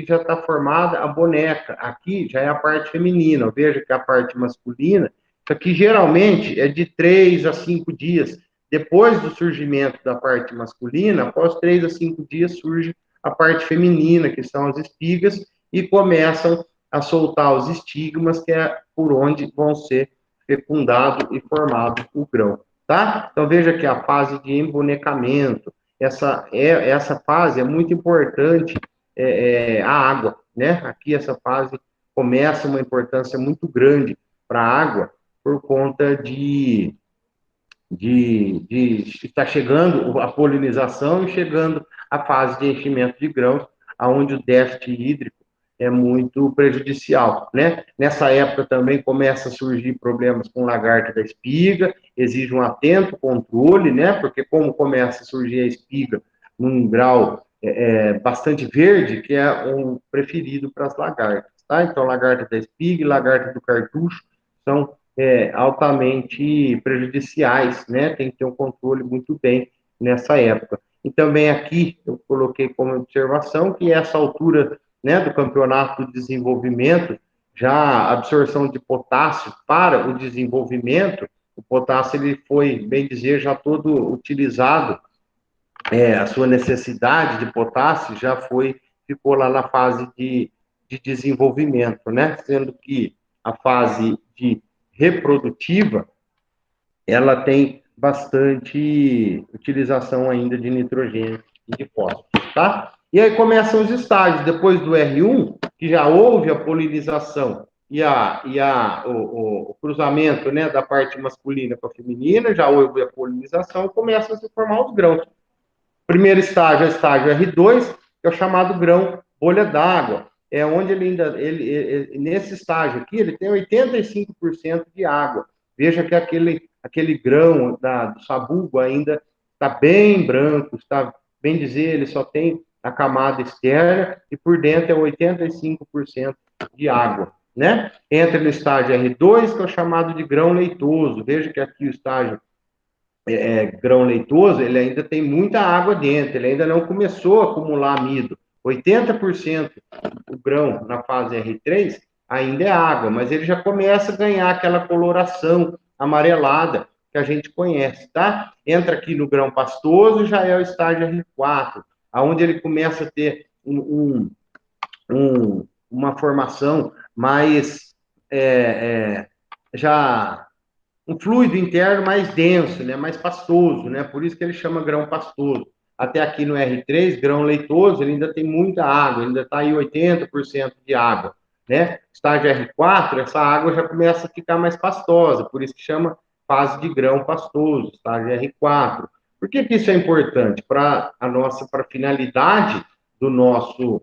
já está formada a boneca, aqui já é a parte feminina, veja que a parte masculina, isso aqui geralmente é de 3 a 5 dias. Depois do surgimento da parte masculina, após 3 a 5 dias, surge a parte feminina, que são as espigas, e começam a soltar os estigmas, que é por onde vão ser fecundado e formado o grão. tá? Então, veja que a fase de embonecamento, essa fase é muito importante, a água, né? Aqui essa fase começa uma importância muito grande para a água, por conta de estar chegando a polinização e chegando a fase de enchimento de grãos, aonde o déficit hídrico é muito prejudicial, né? Nessa época também começa a surgir problemas com lagarta da espiga, exige um atento controle, né? Porque como começa a surgir a espiga num grau bastante verde, que é um preferido para as lagartas, tá? Então, lagarta da espiga e lagarta do cartucho são altamente prejudiciais, né? Tem que ter um controle muito bem nessa época. E também aqui eu coloquei como observação que essa altura, né, do campeonato de desenvolvimento, já a absorção de potássio para o desenvolvimento, o potássio ele foi, bem dizer, já todo utilizado, a sua necessidade de potássio já ficou lá na fase de desenvolvimento, né? Sendo que a fase de reprodutiva, ela tem bastante utilização ainda de nitrogênio e de fósforo, tá? E aí começam os estágios, depois do R1, que já houve a polinização e o cruzamento, né, da parte masculina com a feminina, já houve a polinização, começam a se formar os grãos. Primeiro estágio é o estágio R2, que é o chamado grão bolha d'água. É onde nesse estágio aqui, ele tem 85% de água. Veja que aquele grão do sabugo ainda está bem branco, está bem dizer, ele só tem a camada externa e por dentro é 85% de água, né? Entra no estágio R2, que é o chamado de grão leitoso. Veja que aqui o estágio grão leitoso, ele ainda tem muita água dentro, ele ainda não começou a acumular amido. 80% do grão na fase R3 ainda é água, mas ele já começa a ganhar aquela coloração amarelada que a gente conhece, tá? Entra aqui no grão pastoso, já é o estágio R4, aonde ele começa a ter uma formação mais já um fluido interno mais denso, né, mais pastoso, né? Por isso que ele chama grão pastoso. Até aqui no R3, grão leitoso, ele ainda tem muita água, ainda está aí 80% de água, né? Estágio R4, essa água já começa a ficar mais pastosa, por isso que chama fase de grão pastoso, estágio R4. Por que isso é importante? Para a finalidade do nosso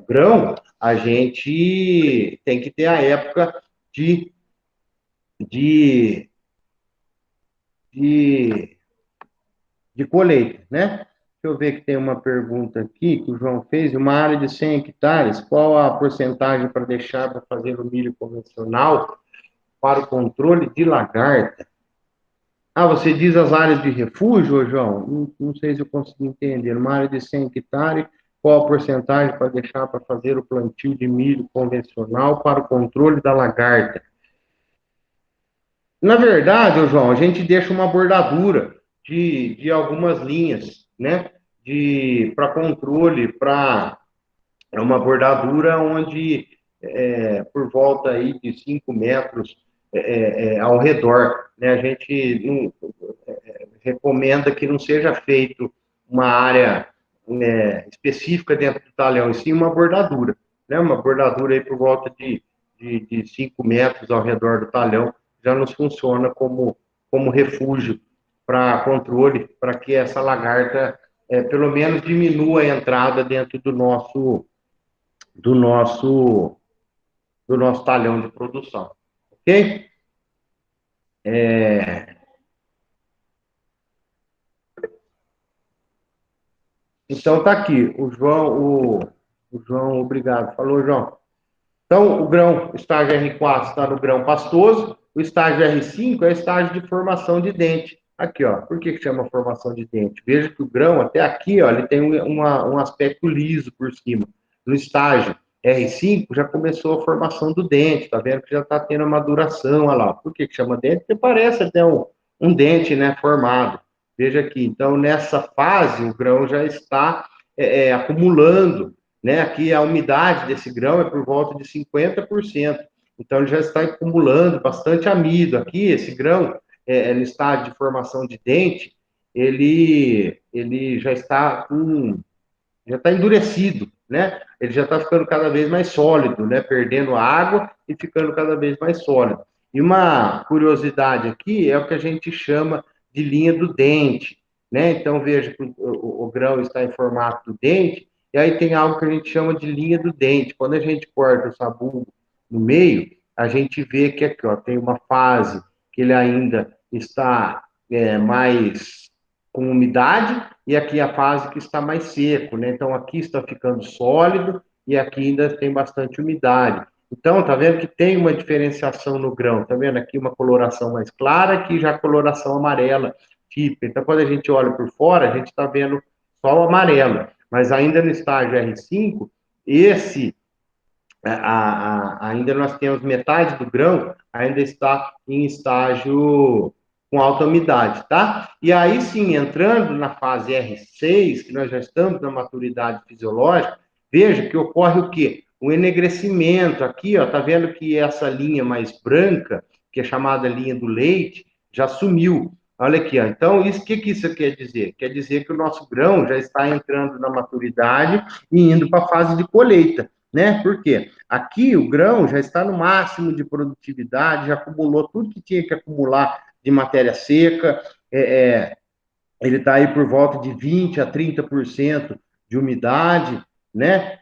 grão, a gente tem que ter a época de de, de, de colheita, né? Deixa eu ver que tem uma pergunta aqui que o João fez. Uma área de 100 hectares, qual a porcentagem para deixar para fazer o milho convencional para o controle de lagarta? Ah, você diz as áreas de refúgio, João? Não sei se eu consegui entender. Uma área de 100 hectares, qual a porcentagem para deixar para fazer o plantio de milho convencional para o controle da lagarta? Na verdade, João, a gente deixa uma bordadura de algumas linhas, né? Para controle, é uma bordadura onde por volta aí de 5 metros ao redor, né? A gente recomenda que não seja feito uma área específica dentro do talhão, e sim uma bordadura, né? Uma bordadura aí por volta de 5 metros ao redor do talhão, já nos funciona como refúgio para controle, para que essa lagarta, pelo menos, diminua a entrada dentro do nosso, do nosso talhão de produção. Ok? Então, tá aqui. O João, obrigado. Falou, João. Então, o grão, o estágio R4 está no grão pastoso, o estágio R5 é o estágio de formação de dente. Aqui, ó, por que chama formação de dente? Veja que o grão, até aqui, ó, ele tem um aspecto liso por cima. No estágio R5 já começou a formação do dente, tá vendo que já está tendo a maduração, olha lá. Por que chama dente? Porque parece até um dente, né, formado. Veja aqui, então, nessa fase, o grão já está acumulando, né? Aqui a umidade desse grão é por volta de 50%. Então, ele já está acumulando bastante amido. Aqui, esse grão, no estágio de formação de dente, ele já está endurecido, né? Ele já está ficando cada vez mais sólido, né? Perdendo água e ficando cada vez mais sólido. E uma curiosidade aqui é o que a gente chama de linha do dente, né? Então veja que o grão está em formato do dente, e aí tem algo que a gente chama de linha do dente. Quando a gente corta o sabugo no meio, a gente vê que aqui, ó, tem uma fase que ele ainda está mais com umidade, e aqui a fase que está mais seco, né? Então aqui está ficando sólido e aqui ainda tem bastante umidade. Então, tá vendo que tem uma diferenciação no grão, tá vendo aqui uma coloração mais clara, aqui já a coloração amarela típica. Então, quando a gente olha por fora, a gente está vendo só o amarelo, mas ainda no estágio R5, esse ainda nós temos metade do grão ainda está em estágio com alta umidade, tá? E aí sim, entrando na fase R6, que nós já estamos na maturidade fisiológica, veja que ocorre o quê? O enegrecimento aqui, ó, tá vendo que essa linha mais branca, que é chamada linha do leite, já sumiu. Olha aqui, ó. Então, o que isso quer dizer? Quer dizer que o nosso grão já está entrando na maturidade e indo para a fase de colheita, né? Por quê? Aqui o grão já está no máximo de produtividade, já acumulou tudo que tinha que acumular de matéria seca, ele está aí por volta de 20 a 30% de umidade, né?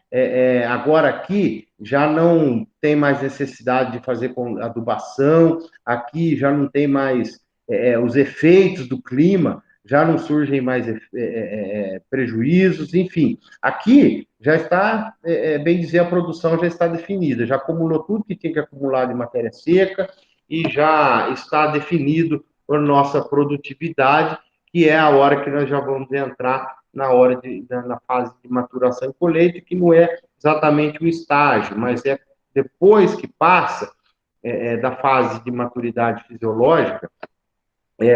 Agora aqui já não tem mais necessidade de fazer adubação, aqui já não tem mais os efeitos do clima, já não surgem mais prejuízos, enfim. Aqui já está, bem dizer, a produção já está definida, já acumulou tudo que tinha que acumular de matéria seca e já está definido a nossa produtividade, que é a hora que nós já vamos entrar na fase de maturação e colheita, que não é exatamente o estágio, mas é depois que passa da fase de maturidade fisiológica,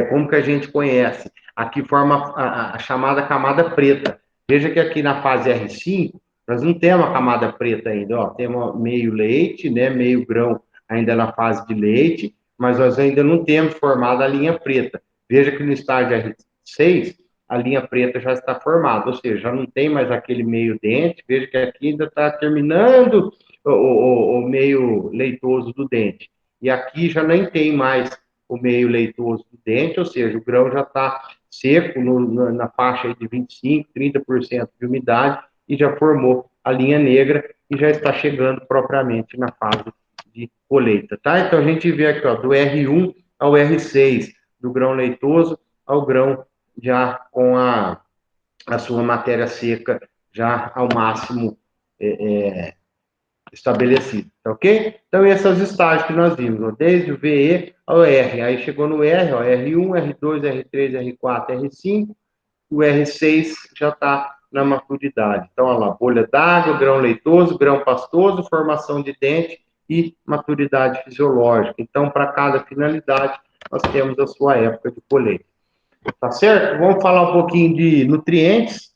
como que a gente conhece? Aqui forma a chamada camada preta. Veja que aqui na fase R5, nós não temos a camada preta ainda, ó, temos meio leite, né, meio grão ainda na fase de leite, mas nós ainda não temos formada a linha preta. Veja que no estágio R6, a linha preta já está formada, ou seja, já não tem mais aquele meio dente, veja que aqui ainda está terminando o meio leitoso do dente. E aqui já nem tem mais o meio leitoso do dente, ou seja, o grão já está seco na faixa de 25%, 30% de umidade e já formou a linha negra e já está chegando propriamente na fase de colheita, tá? Então a gente vê aqui, ó, do R1 ao R6, do grão leitoso ao grão já com a sua matéria seca já ao máximo estabelecido, tá ok? Então, esses são os estágios que nós vimos, ó, desde o VE ao R. Aí chegou no R, ó, R1, R2, R3, R4, R5, o R6 já está na maturidade. Então, olha lá, bolha d'água, grão leitoso, grão pastoso, formação de dente e maturidade fisiológica. Então, para cada finalidade, nós temos a sua época de colheita. Tá certo? Vamos falar um pouquinho de nutrientes.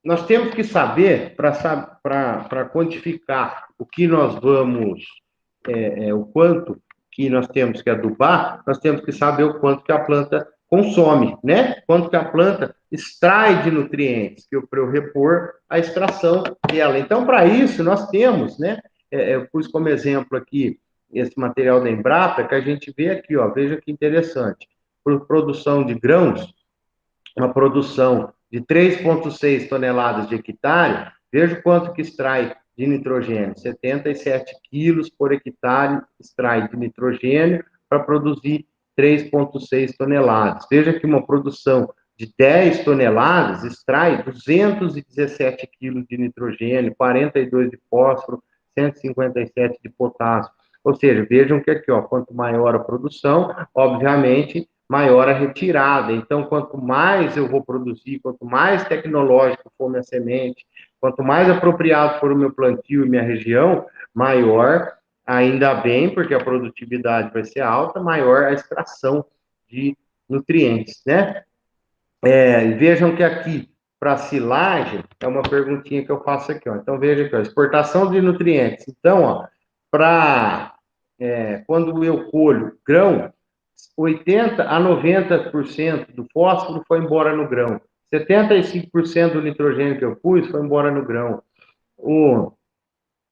Nós temos que saber, para quantificar o que nós vamos, o quanto que nós temos que adubar, nós temos que saber o quanto que a planta consome, né? Quanto que a planta extrai de nutrientes, para eu repor a extração dela. Então, para isso, nós temos, né? Eu pus como exemplo aqui esse material da Embrapa, que a gente vê aqui, ó, veja que interessante. Por produção de grãos, uma produção de 3,6 toneladas de hectare, veja quanto que extrai de nitrogênio, 77 quilos por hectare extrai de nitrogênio para produzir 3,6 toneladas. Veja que uma produção de 10 toneladas extrai 217 quilos de nitrogênio, 42 de fósforo, 157 de potássio. Ou seja, vejam que aqui, ó, quanto maior a produção, obviamente, maior a retirada. Então, quanto mais eu vou produzir, quanto mais tecnológico for minha semente, quanto mais apropriado for o meu plantio e minha região, maior, ainda bem, porque a produtividade vai ser alta, maior a extração de nutrientes, né? Vejam que aqui, para silagem, é uma perguntinha que eu faço aqui, ó. Então, veja aqui, ó, exportação de nutrientes. Então, ó, para quando eu colho grão, 80 a 90% do fósforo foi embora no grão. 75% do nitrogênio que eu pus foi embora no grão. O,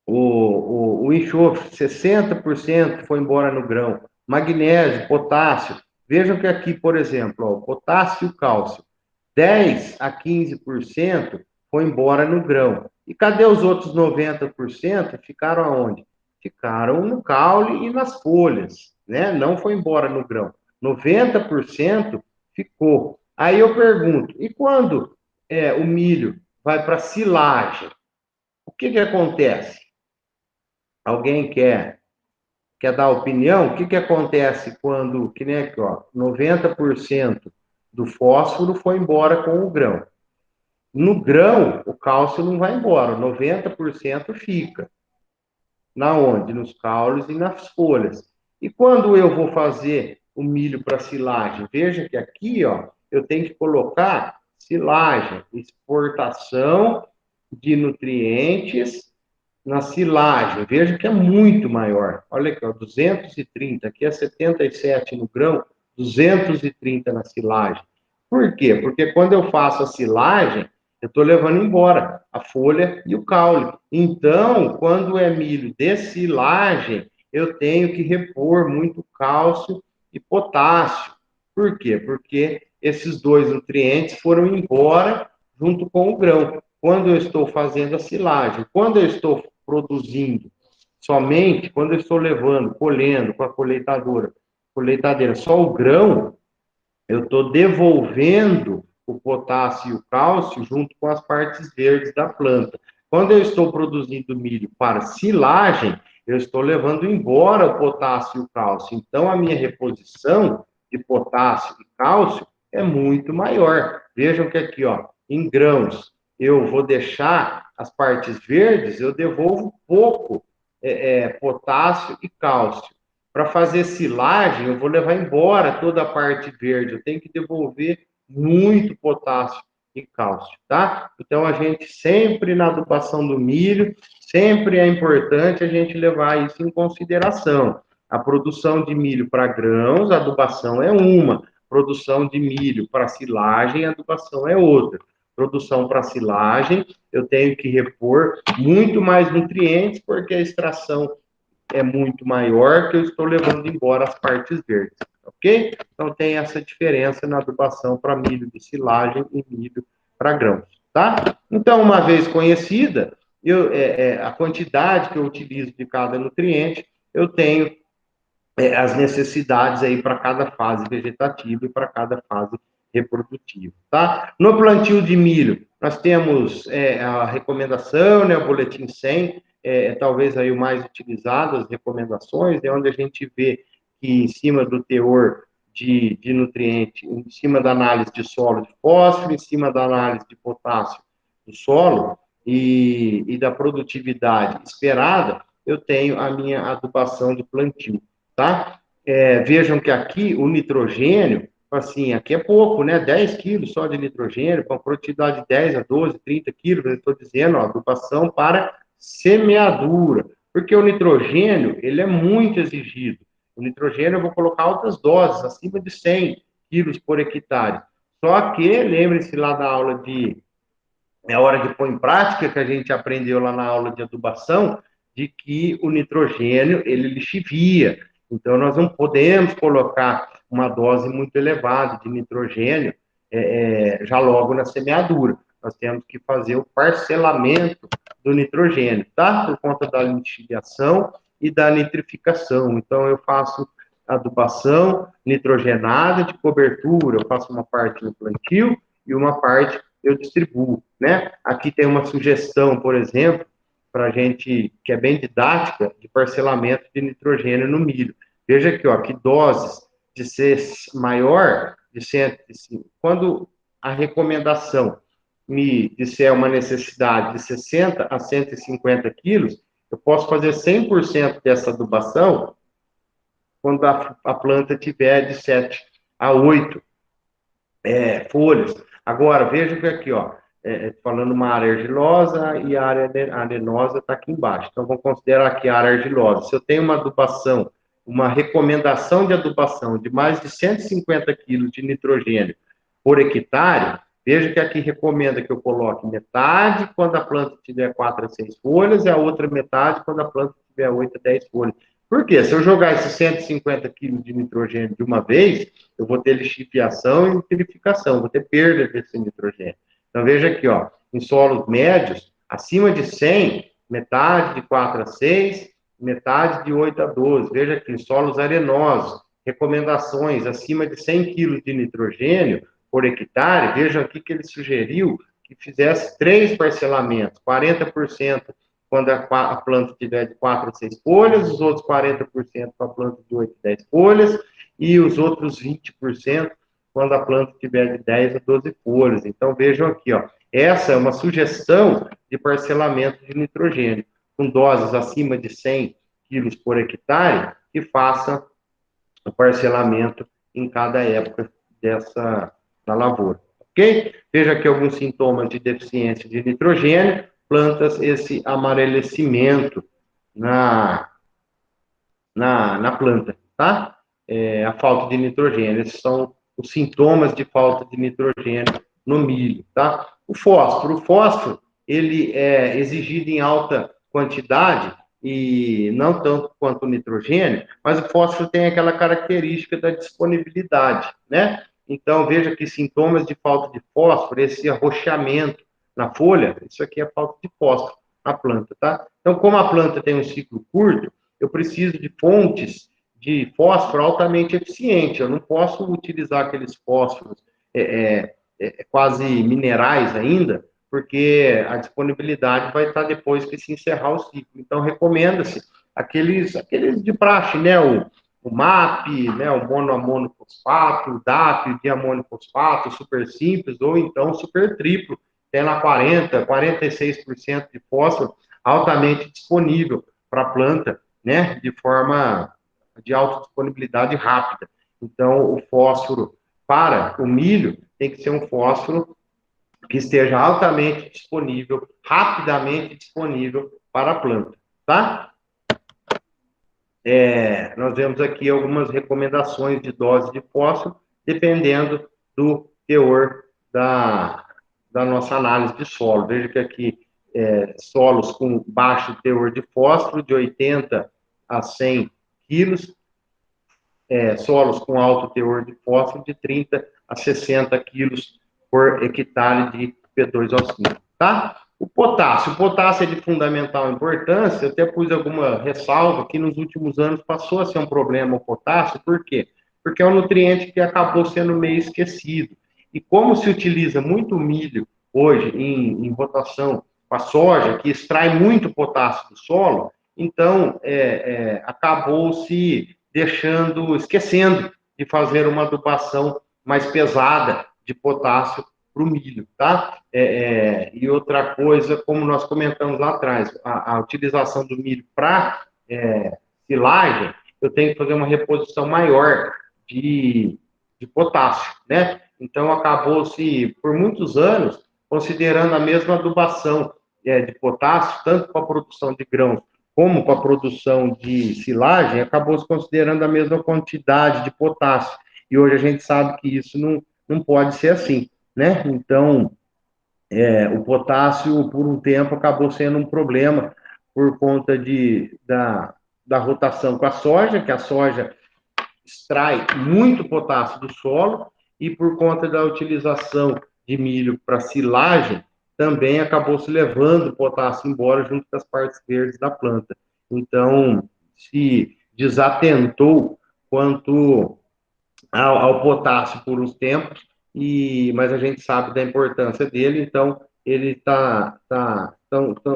o enxofre, 60% foi embora no grão. Magnésio, potássio. Vejam que aqui, por exemplo, ó, o potássio e o cálcio, 10 a 15% foi embora no grão. E cadê os outros 90%? Ficaram aonde? Ficaram no caule e nas folhas, né? Não foi embora no grão. 90% ficou. Aí eu pergunto, e quando o milho vai para silagem, o que que acontece? Alguém quer dar opinião? O que que acontece quando, que nem aqui, ó, 90% do fósforo foi embora com o grão. No grão, o cálcio não vai embora, 90% fica. Na onde? Nos caules e nas folhas. E quando eu vou fazer o milho para silagem? Veja que aqui, ó, eu tenho que colocar silagem, exportação de nutrientes na silagem. Veja que é muito maior. Olha aqui, ó, 230, aqui é 77 no grão, 230 na silagem. Por quê? Porque quando eu faço a silagem, eu estou levando embora a folha e o caule. Então, quando é milho de silagem, eu tenho que repor muito cálcio e potássio. Por quê? Porque esses dois nutrientes foram embora junto com o grão. Quando eu estou fazendo a silagem, quando eu estou produzindo somente, quando eu estou levando, colhendo com a colheitadeira, só o grão, eu estou devolvendo o potássio e o cálcio junto com as partes verdes da planta. Quando eu estou produzindo milho para silagem, eu estou levando embora o potássio e o cálcio. Então, a minha reposição de potássio e cálcio é muito maior. Vejam que aqui, ó, em grãos, eu vou deixar as partes verdes, eu devolvo pouco potássio e cálcio. Para fazer silagem, eu vou levar embora toda a parte verde, eu tenho que devolver muito potássio e cálcio, tá? Então, a gente sempre na adubação do milho, sempre é importante a gente levar isso em consideração. A produção de milho para grãos, a adubação é uma. Produção de milho para silagem, a adubação é outra. Produção para silagem, eu tenho que repor muito mais nutrientes, porque a extração é muito maior, que eu estou levando embora as partes verdes, ok? Então tem essa diferença na adubação para milho de silagem e milho para grãos, tá? Então, uma vez conhecida, a quantidade que eu utilizo de cada nutriente, eu tenho as necessidades aí para cada fase vegetativa e para cada fase reprodutiva, tá? No plantio de milho, nós temos a recomendação, né, o boletim 100, talvez aí o mais utilizado, as recomendações, é onde a gente vê que em cima do teor de nutriente, em cima da análise de solo de fósforo, em cima da análise de potássio do solo e da produtividade esperada, eu tenho a minha adubação de plantio, tá? Vejam que aqui o nitrogênio, assim, aqui é pouco, né? 10 quilos só de nitrogênio, com produtividade de 10 a 12, 30 quilos, eu estou dizendo, ó, adubação para semeadura, porque o nitrogênio, ele é muito exigido. O nitrogênio eu vou colocar altas doses, acima de 100 quilos por hectare. Só que, lembre-se lá da aula é a hora de pôr em prática, que a gente aprendeu lá na aula de adubação, de que o nitrogênio, ele lixivia. Então, nós não podemos colocar uma dose muito elevada de nitrogênio já logo na semeadura. Nós temos que fazer o parcelamento do nitrogênio, tá? Por conta da lixiviação e da nitrificação. Então, eu faço adubação nitrogenada de cobertura, eu faço uma parte no plantio e uma parte eu distribuo, né? Aqui tem uma sugestão, por exemplo, para a gente, que é bem didática, de parcelamento de nitrogênio no milho. Veja aqui, ó, que doses de ser maior de 105. Quando a recomendação me disser uma necessidade de 60 a 150 quilos, eu posso fazer 100% dessa adubação quando a planta tiver de 7 a 8 folhas. Agora, veja que aqui, ó, falando uma área argilosa e a área arenosa está aqui embaixo. Então, vamos considerar aqui a área argilosa. Se eu tenho uma adubação uma recomendação de adubação de mais de 150 quilos de nitrogênio por hectare, veja que aqui recomenda que eu coloque metade quando a planta tiver 4 a 6 folhas e a outra metade quando a planta tiver 8 a 10 folhas. Por quê? Se eu jogar esses 150 quilos de nitrogênio de uma vez, eu vou ter lixiviação e lixificação, vou ter perda desse nitrogênio. Então, veja aqui, ó, em solos médios, acima de 100, metade de 4 a 6, metade de 8 a 12. Veja aqui, em solos arenosos, recomendações acima de 100 quilos de nitrogênio por hectare, vejam aqui que ele sugeriu que fizesse 3 parcelamentos, 40% quando a planta tiver de 4 a 6 folhas, os outros 40% para a planta de 8 a 10 folhas, e os outros 20% quando a planta tiver de 10 a 12 folhas. Então, vejam aqui, ó, essa é uma sugestão de parcelamento de nitrogênio, com doses acima de 100 quilos por hectare, que faça o parcelamento em cada época da lavoura, ok? Veja aqui alguns sintomas de deficiência de nitrogênio, plantas, esse amarelecimento na planta, tá? A falta de nitrogênio, esses são os sintomas de falta de nitrogênio no milho, tá? O fósforo, ele é exigido em alta quantidade e não tanto quanto o nitrogênio, mas o fósforo tem aquela característica da disponibilidade, né? Então, veja que sintomas de falta de fósforo, esse arrochamento na folha, isso aqui é falta de fósforo na planta, tá? Então, como a planta tem um ciclo curto, eu preciso de fontes de fósforo altamente eficientes. Eu não posso utilizar aqueles fósforos quase minerais ainda, porque a disponibilidade vai estar depois que se encerrar o ciclo. Então, recomenda-se aqueles de praxe, né? O MAP, né? O monoamônio fosfato, o DAP, o diamônio fosfato, super simples, ou então super triplo, tem lá 46% de fósforo altamente disponível para a planta, né, de forma de alta disponibilidade rápida. Então, o fósforo para o milho tem que ser um fósforo que esteja altamente disponível, rapidamente disponível para a planta, tá? Nós vemos aqui algumas recomendações de dose de fósforo, dependendo do teor da nossa análise de solo. Veja que aqui, solos com baixo teor de fósforo, de 80 a 100 quilos, solos com alto teor de fósforo, de 30 a 60 quilos por hectare de P2O5, tá? O potássio é de fundamental importância, eu até pus alguma ressalva que nos últimos anos passou a ser um problema o potássio, por quê? Porque é um nutriente que acabou sendo meio esquecido. E como se utiliza muito milho hoje em rotação com a soja, que extrai muito potássio do solo, então acabou se esquecendo de fazer uma adubação mais pesada de potássio para o milho, tá? E outra coisa, como nós comentamos lá atrás, a utilização do milho para silagem, eu tenho que fazer uma reposição maior de potássio, né? Então, acabou-se, por muitos anos, considerando a mesma adubação de potássio, tanto para a produção de grãos como para a produção de silagem, acabou se considerando a mesma quantidade de potássio. E hoje a gente sabe que isso não pode ser assim, né? Então, o potássio, por um tempo, acabou sendo um problema por conta da rotação com a soja, que a soja extrai muito potássio do solo, e por conta da utilização de milho para silagem, também acabou se levando o potássio embora junto com as partes verdes da planta. Então, se desatentou quanto ao potássio por uns tempos, mas a gente sabe da importância dele, então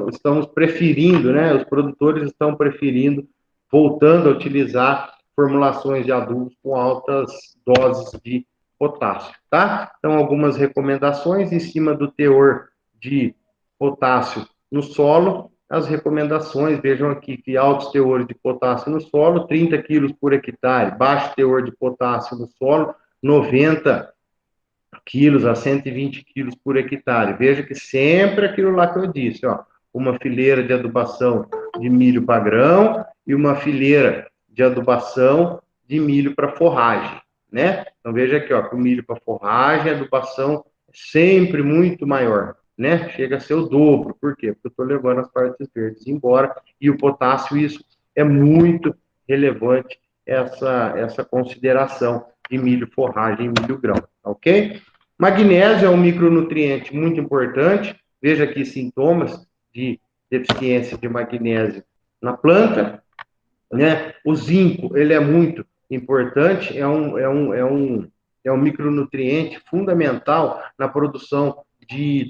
estamos preferindo, né? Os produtores estão preferindo, voltando a utilizar formulações de adubos com altas doses de potássio, tá? Então, algumas recomendações em cima do teor de potássio no solo. As recomendações, vejam aqui que altos teores de potássio no solo, 30 quilos por hectare, baixo teor de potássio no solo, 90 quilos a 120 quilos por hectare. Veja que sempre aquilo lá que eu disse, ó, uma fileira de adubação de milho para grão e uma fileira de adubação de milho para forragem, né? Então veja aqui, ó, que o milho para forragem, a adubação é sempre muito maior, né? Chega a ser o dobro. Por quê? Porque eu estou levando as partes verdes embora e o potássio, isso é muito relevante, essa consideração de milho forragem e milho grão, ok? Magnésio é um micronutriente muito importante. Veja aqui sintomas de deficiência de magnésio na planta, né? O zinco, ele é muito importante, é um micronutriente fundamental na produção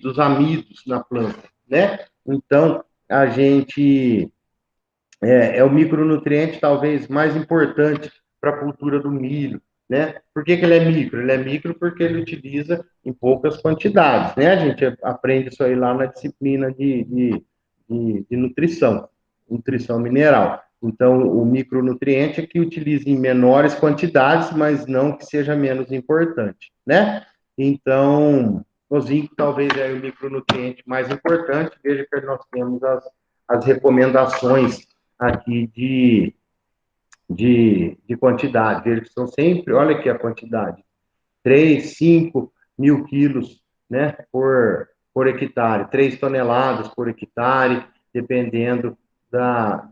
dos amidos na planta, né? Então, a gente é o micronutriente talvez mais importante para a cultura do milho, né? Por que ele é micro? Ele é micro porque ele utiliza em poucas quantidades, né? A gente aprende isso aí lá na disciplina de nutrição mineral. Então, o micronutriente é que utiliza em menores quantidades, mas não que seja menos importante, né? Então, o zinco talvez é o micronutriente mais importante. Veja que nós temos as recomendações aqui de quantidade. Veja que são sempre, olha aqui a quantidade, 3, 5 mil quilos, né, por hectare, 3 toneladas por hectare, dependendo das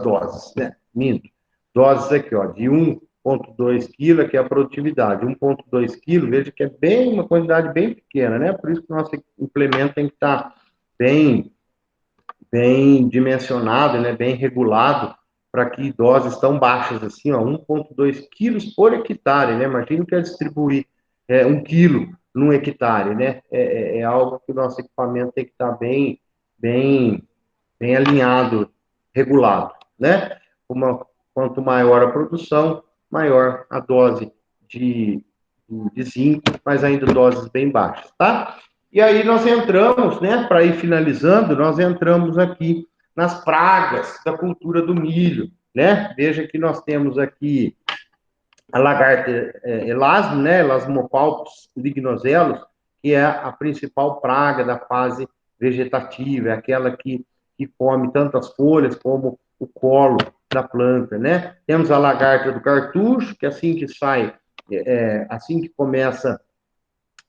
doses, né? Minto. Doses aqui, ó, de 1,2 kg, que é a produtividade. 1,2 kg, veja que é bem uma quantidade bem pequena, né? Por isso que o nosso implemento tem que estar bem dimensionado, né, bem regulado, para que doses tão baixas assim, ó, 1,2 quilos por hectare, né? Imagina que é distribuir 1 quilo num hectare, né? É algo que o nosso equipamento tem que estar bem alinhado, regulado, né? Quanto maior a produção, maior a dose de zinco, mas ainda doses bem baixas, tá? E aí nós entramos, né, para ir finalizando, nós entramos aqui nas pragas da cultura do milho, né? Veja que nós temos aqui a lagarta elasmo, né, Elasmopalpus lignoselos, que é a principal praga da fase vegetativa, é aquela que come tanto as folhas como o colo da planta, né? Temos a lagarta do cartucho, que assim que sai, assim que começa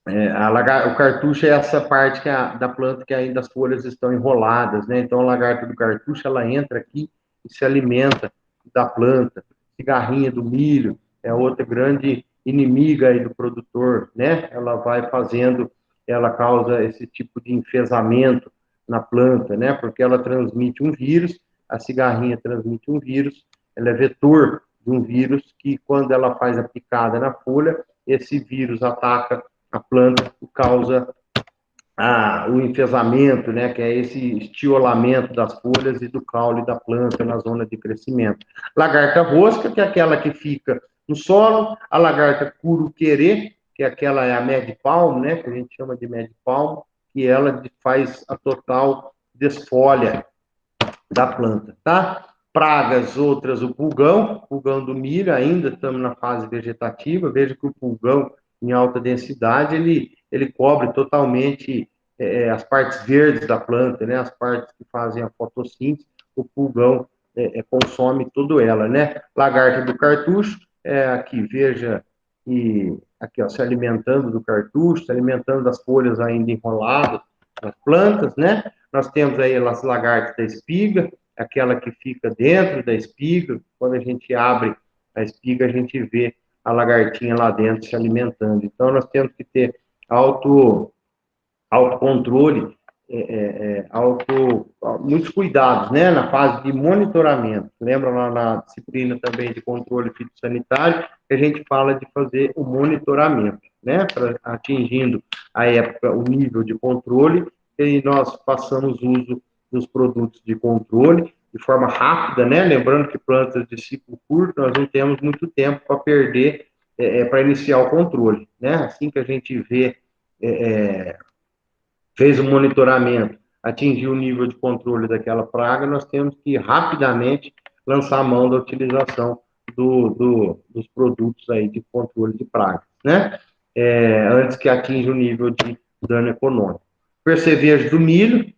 o cartucho é essa parte da planta que ainda as folhas estão enroladas, né? Então, a lagarta do cartucho, ela entra aqui e se alimenta da planta. Cigarrinha do milho é outra grande inimiga aí do produtor, né? Ela causa esse tipo de enfesamento na planta, né? Porque ela transmite um vírus, a cigarrinha transmite um vírus, ela é vetor de um vírus que, quando ela faz a picada na folha, esse vírus ataca a planta e causa o enfesamento, né, que é esse estiolamento das folhas e do caule da planta na zona de crescimento. Lagarta rosca, que é aquela que fica no solo, a lagarta curuquerê, que é aquela a médio palmo, né, que a gente chama de médio palmo, que ela faz a total desfolha da planta, tá? Pragas, outras, o pulgão do milho, ainda estamos na fase vegetativa, veja que o pulgão em alta densidade, ele cobre totalmente as partes verdes da planta, né? As partes que fazem a fotossíntese, o pulgão consome toda ela, né? Lagarta do cartucho, aqui, veja, e aqui, ó, se alimentando do cartucho, se alimentando das folhas ainda enroladas nas plantas, né? Nós temos aí as lagartas da espiga, aquela que fica dentro da espiga. Quando a gente abre a espiga, a gente vê a lagartinha lá dentro se alimentando. Então, nós temos que ter autocontrole, muitos cuidados, né, na fase de monitoramento. Lembra lá na disciplina também de controle fitossanitário, que a gente fala de fazer o monitoramento, né, atingindo a época o nível de controle, e nós passamos uso dos produtos de controle de forma rápida, né, lembrando que plantas de ciclo curto, nós não temos muito tempo para perder para iniciar o controle, né, assim que a gente vê fez o monitoramento, atingiu o nível de controle daquela praga, nós temos que rapidamente lançar a mão da utilização dos produtos aí de controle de pragas, né? Antes que atinja o nível de dano econômico. Percevejo do milho,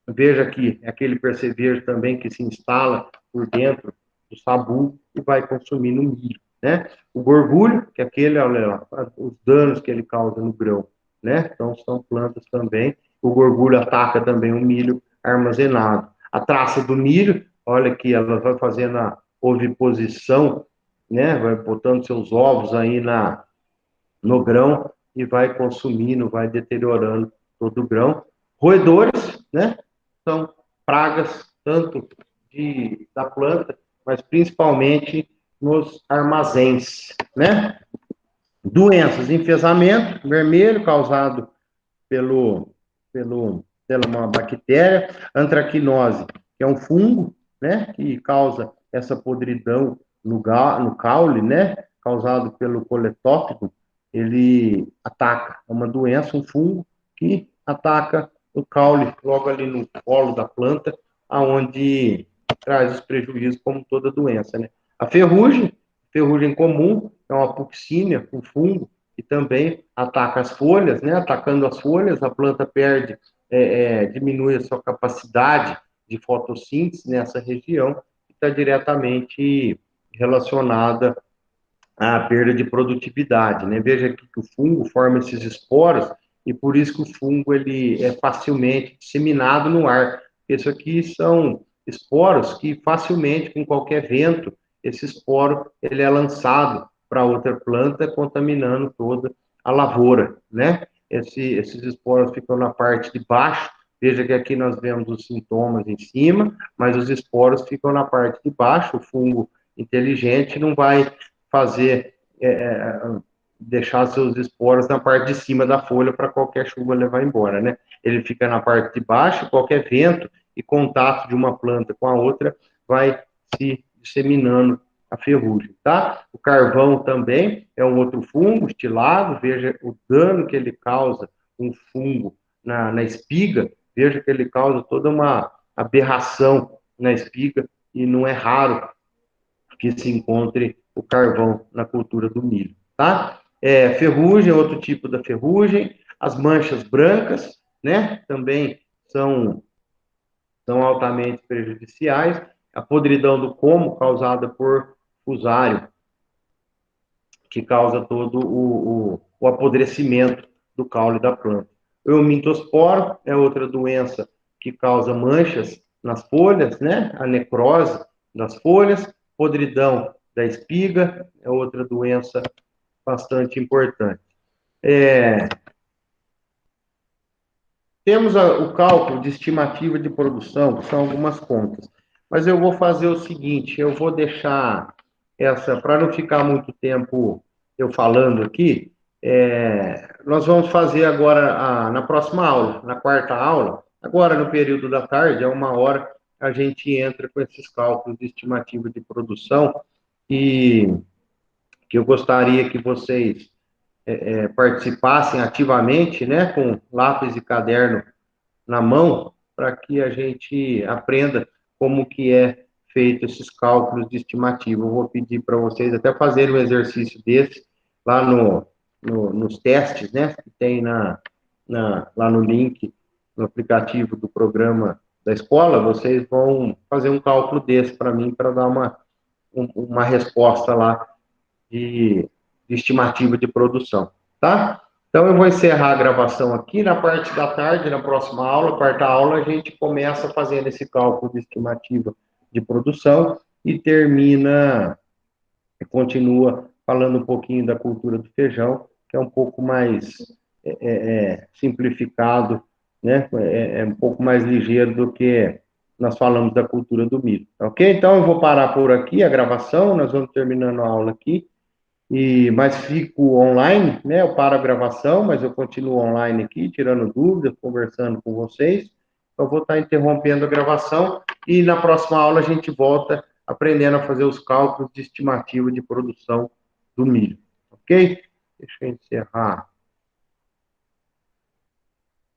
Veja que é aquele percevejo também que se instala por dentro do sabugo e vai consumindo o milho, né? O gorgulho, que é aquele, olha lá, os danos que ele causa no grão, né? Então, são plantas também. O gorgulho ataca também o milho armazenado. A traça do milho, olha que ela vai fazendo a oviposição, né? Vai botando seus ovos aí no grão e vai consumindo, vai deteriorando todo o grão. Roedores, né? São pragas tanto da planta, mas principalmente nos armazéns, né? Doenças, enfesamento vermelho causado pela uma bactéria, antracnose, que é um fungo, né, que causa essa podridão no caule, né, causado pelo coletóptero, ele ataca, é uma doença, um fungo que ataca o caule logo ali no colo da planta, aonde traz os prejuízos como toda doença, né? A ferrugem comum, é uma apoxínia, um fungo, que também ataca as folhas, né? Atacando as folhas, a planta perde, diminui a sua capacidade de fotossíntese nessa região, que está diretamente relacionada à perda de produtividade, né? Veja aqui que o fungo forma esses esporos e por isso que o fungo ele é facilmente disseminado no ar. Isso aqui são esporos que facilmente, com qualquer vento, esse esporo ele é lançado para outra planta, contaminando toda a lavoura, né? Esses esporos ficam na parte de baixo. Veja que aqui nós vemos os sintomas em cima, mas os esporos ficam na parte de baixo. O fungo inteligente não vai fazer deixar seus esporos na parte de cima da folha para qualquer chuva levar embora, né? Ele fica na parte de baixo, qualquer vento e contato de uma planta com a outra vai se disseminando a ferrugem, tá? O carvão também é um outro fungo estilado, veja o dano que ele causa, um fungo na espiga, veja que ele causa toda uma aberração na espiga e não é raro que se encontre o carvão na cultura do milho, tá? Ferrugem, outro tipo da ferrugem, as manchas brancas, né? Também são altamente prejudiciais. A podridão do como, causada por fusário, que causa todo o apodrecimento do caule da planta. O eumintosporo é outra doença que causa manchas nas folhas, né? A necrose das folhas, podridão da espiga é outra doença bastante importante. Temos o cálculo de estimativa de produção, que são algumas contas. Mas eu vou fazer o seguinte, eu vou deixar essa, para não ficar muito tempo eu falando aqui, nós vamos fazer agora, na próxima aula, na quarta aula, agora no período da tarde, a 1 hora, a gente entra com esses cálculos de estimativa de produção e que eu gostaria que vocês participassem ativamente, né, com lápis e caderno na mão para que a gente aprenda como que é feito esses cálculos de estimativa. Eu vou pedir para vocês até fazerem um exercício desse lá nos testes, né, que tem lá no link, no aplicativo do programa da escola, vocês vão fazer um cálculo desse para mim, para dar uma resposta lá de estimativa de produção, tá? Então, eu vou encerrar a gravação aqui. Na parte da tarde, na próxima aula, quarta aula, a gente começa fazendo esse cálculo de estimativa de produção e continua falando um pouquinho da cultura do feijão, que é um pouco mais simplificado, né? É um pouco mais ligeiro do que nós falamos da cultura do milho, ok? Então, eu vou parar por aqui a gravação, nós vamos terminando a aula aqui mas fico online, né? Eu paro a gravação, mas eu continuo online aqui, tirando dúvidas, conversando com vocês. Eu vou estar interrompendo a gravação e na próxima aula a gente volta aprendendo a fazer os cálculos de estimativa de produção do milho, ok? Deixa eu encerrar.